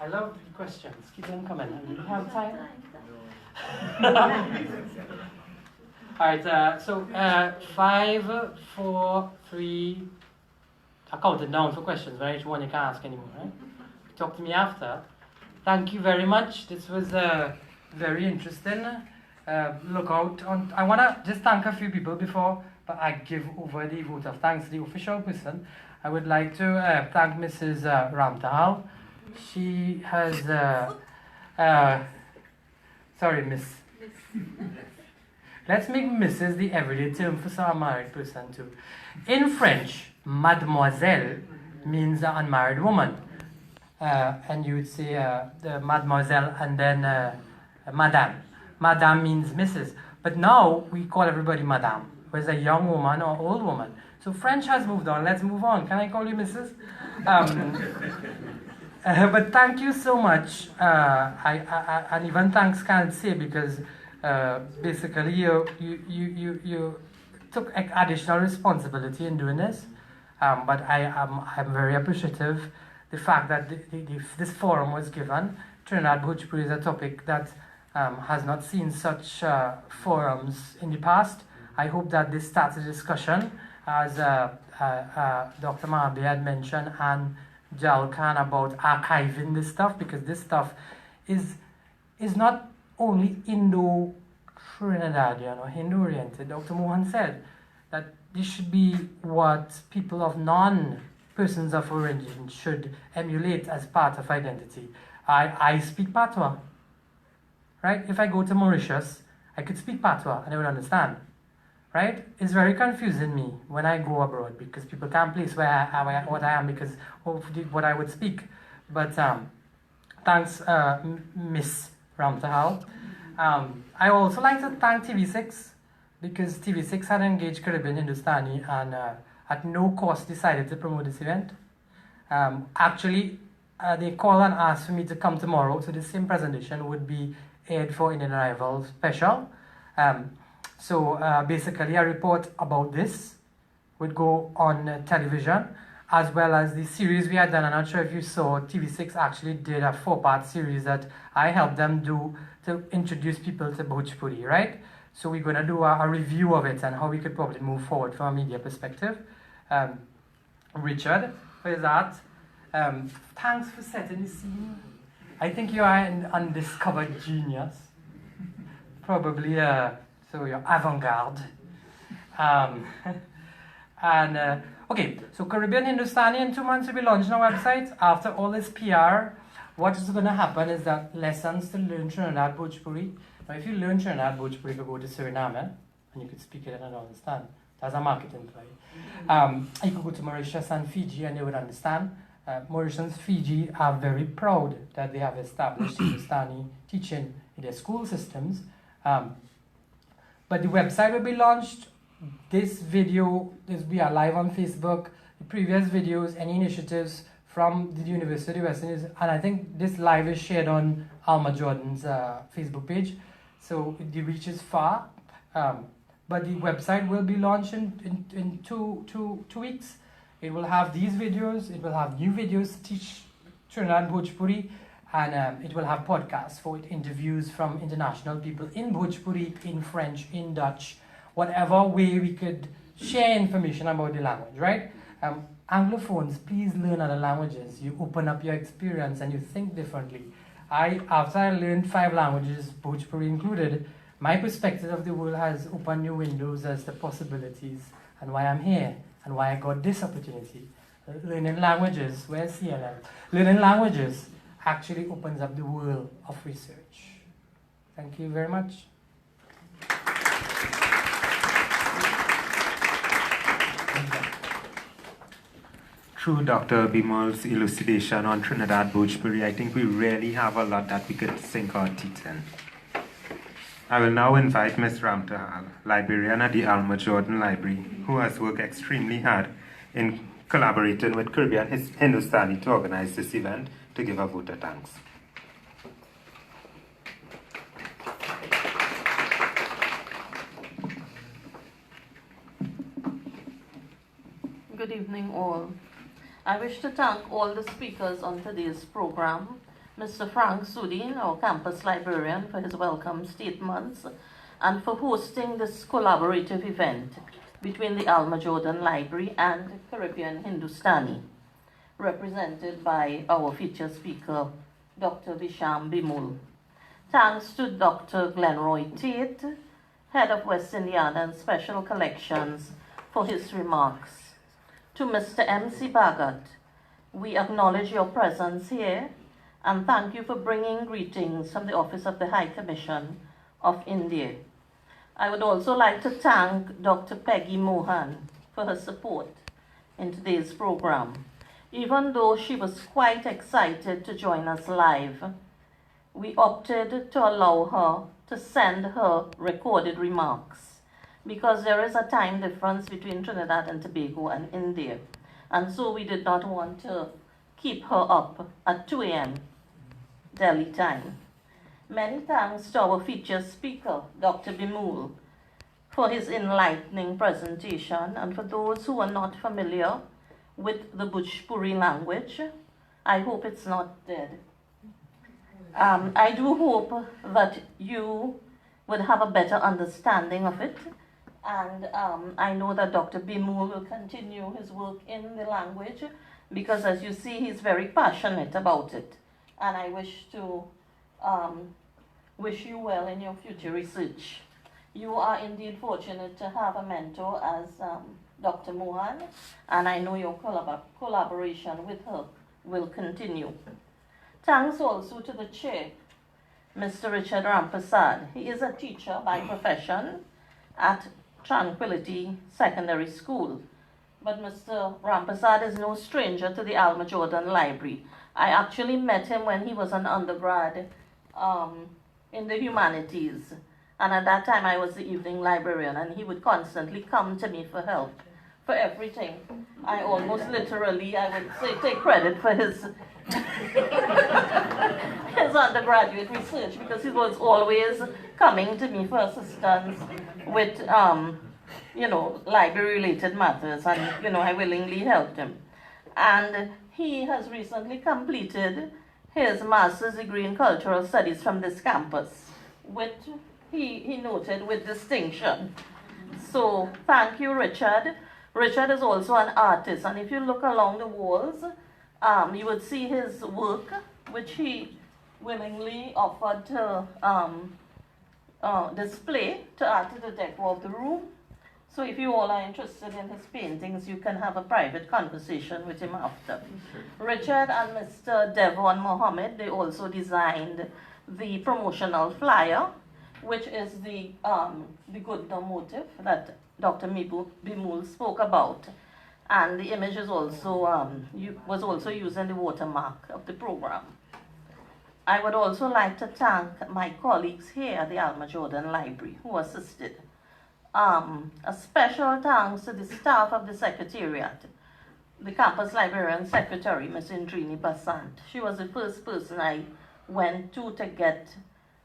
I love the questions. Keep them coming. Do you have time? Alright, so 5, 4, 3. I counted down for questions, but each one you can't ask anymore, right? Talk to me after. Thank you very much. This was very interesting. Look out on. I want to just thank a few people before I give over the vote of thanks to the official person. I would like to thank Mrs. Ramtahal. She has Sorry, Miss. Let's make Mrs. the everyday term for some married person too. In French, mademoiselle means an unmarried woman. And you would say the mademoiselle and then madame. Madame means Mrs. But now we call everybody madame, whether a young woman or old woman. So French has moved on. Let's move on. Can I call you Mrs.? But thank you so much. And even thanks can't say because basically you took additional responsibility in doing this. But I'm very appreciative the fact that this forum was given. Trinidad Bhojpuri is a topic that has not seen such forums in the past. I hope that this starts a discussion, as Dr. Mahabe had mentioned, and Jal Khan, about archiving this stuff, because this stuff is not only Indo-Trinidadian or Hindu-oriented. Dr. Mohan said that this should be what people of non-persons of origin should emulate as part of identity. I speak Patois, right? If I go to Mauritius, I could speak Patois and I would understand, right? It's very confusing me when I go abroad because people can't place what I am because of what I would speak. But thanks, Miss Ramtahal. I also like to thank TV6 because TV6 had engaged Caribbean Hindustani and at no cost decided to promote this event. Actually, they called and asked for me to come tomorrow, so the same presentation would be aired for Indian Arrival Special. So basically a report about this would go on television, as well as the series we had done. I'm not sure if you saw, TV6 actually did a 4-part series that I helped them do to introduce people to Bhojpuri, right? So we're going to do a review of it and how we could probably move forward from a media perspective. Richard, for that, thanks for setting the scene. I think you are an undiscovered genius. Probably, so you're avant-garde. Okay, so Caribbean Hindustani in 2 months will be launching our website. After all this PR, what is going to happen is that lessons to learn Trinidad Bhojpuri. Now, if you learn Trinidad Bhojpuri, you could go to Suriname, and you could speak it and understand. That's a marketing play. You could go to Mauritius and Fiji, and they would understand. Mauritius and Fiji are very proud that they have established Hindustani teaching in their school systems. But the website will be launched. This video, we are live on Facebook. The previous videos, any initiatives from the University of Western Indies, and I think this live is shared on Alma Jordan's Facebook page. So the reach is far. But the website will be launched in two weeks. It will have these videos, it will have new videos to teach Trinidad Bhojpuri, and it will have podcasts for interviews from international people in Bhojpuri, in French, in Dutch, whatever way we could share information about the language, right? Anglophones, please learn other languages. You open up your experience and you think differently. After I learned 5 languages, Bhojpuri included, my perspective of the world has opened new windows as the possibilities and why I'm here and why I got this opportunity. Learning languages, where's CLM? Learning languages actually opens up the world of research. Thank you very much. Through Dr. Bimal's elucidation on Trinidad Bhojpuri, I think we really have a lot that we could sink our teeth in. I will now invite Ms. Ramtahal, librarian at the Alma Jordan Library, who has worked extremely hard in collaborating with Caribbean Hindustani to organize this event, to give a vote of thanks. Good evening all. I wish to thank all the speakers on today's program, Mr. Frank Sudin, our campus librarian, for his welcome statements and for hosting this collaborative event between the Alma Jordan Library and Caribbean Hindustani, represented by our featured speaker, Dr. Visham Bimul. Thanks to Dr. Glenroy Tate, Head of West Indiana and Special Collections, for his remarks. To Mr. M.C. Bhagat, we acknowledge your presence here and thank you for bringing greetings from the Office of the High Commission of India. I would also like to thank Dr. Peggy Mohan for her support in today's program. Even though she was quite excited to join us live, we opted to allow her to send her recorded remarks because there is a time difference between Trinidad and Tobago and India, and so we did not want to keep her up at 2 a.m. Delhi time. Many thanks to our featured speaker, Dr. Bimul, for his enlightening presentation, and for those who are not familiar with the Bhojpuri language, I hope it's not dead. I do hope that you would have a better understanding of it, and I know that Dr. Bimul will continue his work in the language because, as you see, he's very passionate about it, and I wish to wish you well in your future research. You are indeed fortunate to have a mentor as Dr. Mohan, and I know your collaboration with her will continue. Thanks also to the chair, Mr. Richard Rampasad. He is a teacher by profession at Tranquility Secondary School. But Mr. Rampasad is no stranger to the Alma Jordan Library. I actually met him when he was an undergrad in the humanities. And at that time, I was the evening librarian, and he would constantly come to me for help, for everything. I almost literally, I would say, take credit for his his undergraduate research, because he was always coming to me for assistance with, library-related matters, and, I willingly helped him. And he has recently completed his master's degree in cultural studies from this campus, which he noted with distinction. So thank you, Richard. Richard is also an artist, and if you look along the walls, you would see his work, which he willingly offered to display to add to the decor of the room. So if you all are interested in his paintings, you can have a private conversation with him after. Richard and Mr. Devon Mohammed, they also designed the promotional flyer, which is the good motive that Dr. Bimul spoke about. And the image is also, was also used in the watermark of the program. I would also like to thank my colleagues here at the Alma Jordan Library who assisted. A special thanks to the staff of the Secretariat, the campus librarian secretary, Ms. Indrini Basant. She was the first person I went to get,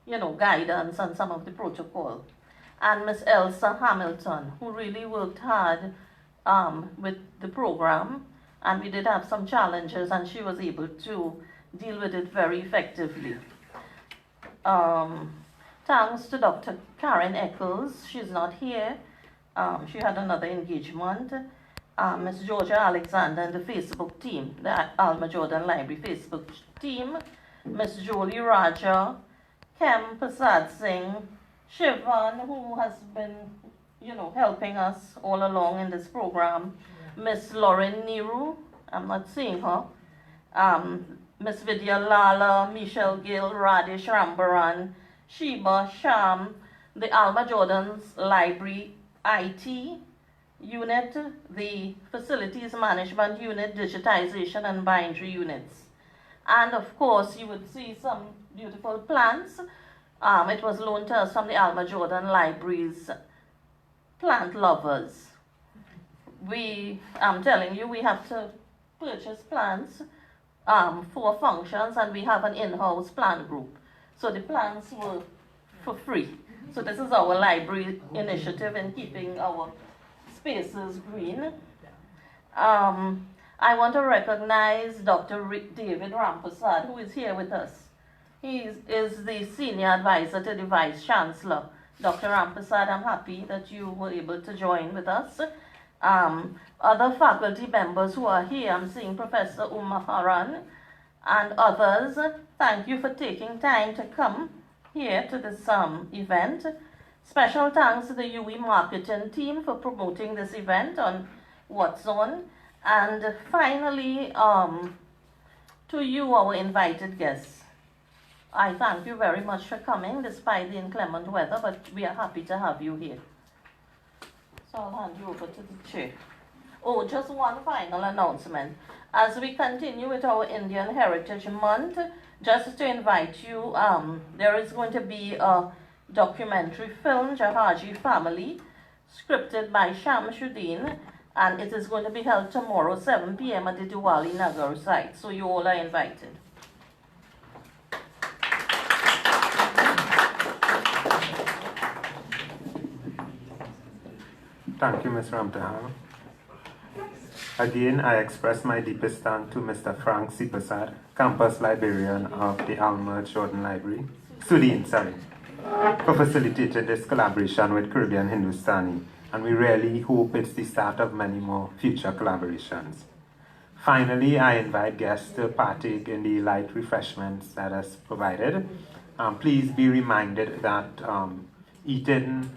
guidance on some of the protocol. And Ms. Elsa Hamilton, who really worked hard with the program, and we did have some challenges, and she was able to deal with it very effectively. Thanks to Dr. Karen Eccles, she's not here. She had another engagement. Ms. Georgia Alexander and the Facebook team, the Alma Jordan Library Facebook team, Ms. Jolie Raja, Kem Prasad Singh, Shivan, who has been, helping us all along in this program, Miss Lauren Neeru, I'm not seeing her, Miss Vidya Lala, Michelle Gill, Radish Rambaran, Sheba Sham, the Alma Jordan's Library IT unit, the Facilities Management unit, Digitization and Bindery units. And of course, you would see some beautiful plants. It was loaned to us from the Alma Jordan Library's plant lovers. I'm telling you, we have to purchase plants for functions, and we have an in-house plant group. So the plants were for free. So this is our library initiative in keeping our spaces green. I want to recognize Dr. David Rampasad, who is here with us. He is the senior advisor to the Vice Chancellor. Dr. Rampasad, I'm happy that you were able to join with us. Other faculty members who are here, I'm seeing Professor Uma Haran and others, thank you for taking time to come here to this event. Special thanks to the UE marketing team for promoting this event on What's On. And finally, To you, our invited guests, I thank you very much for coming despite the inclement weather, but we are happy to have you here. So I'll hand you over to the chair. Oh, just one final announcement. As we continue with our Indian Heritage Month, just to invite you, there is going to be a documentary film, Jahaji Family, scripted by Shamsuddin, and it is going to be held tomorrow, 7 p.m. at the Diwali Nagar site. So you all are invited. Thank you, Ms. Ramtahar. Again, I express my deepest thanks to Mr. Frank Sipasad, campus librarian of the Alma Jordan Library, Sudin, for facilitating this collaboration with Caribbean Hindustani, and we really hope it's the start of many more future collaborations. Finally, I invite guests to partake in the light refreshments that is provided. Please be reminded that eating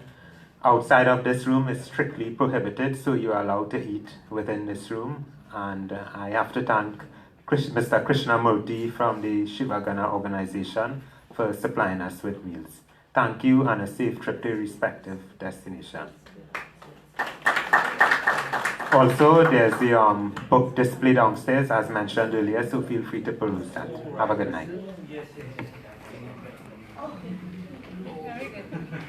outside of this room is strictly prohibited, so you are allowed to eat within this room. And I have to thank Mr. Krishnamurti from the Shivagana organization for supplying us with meals. Thank you, and a safe trip to your respective destination. Also, there's the book display downstairs, as mentioned earlier, so feel free to peruse that. Have a good night. Very good.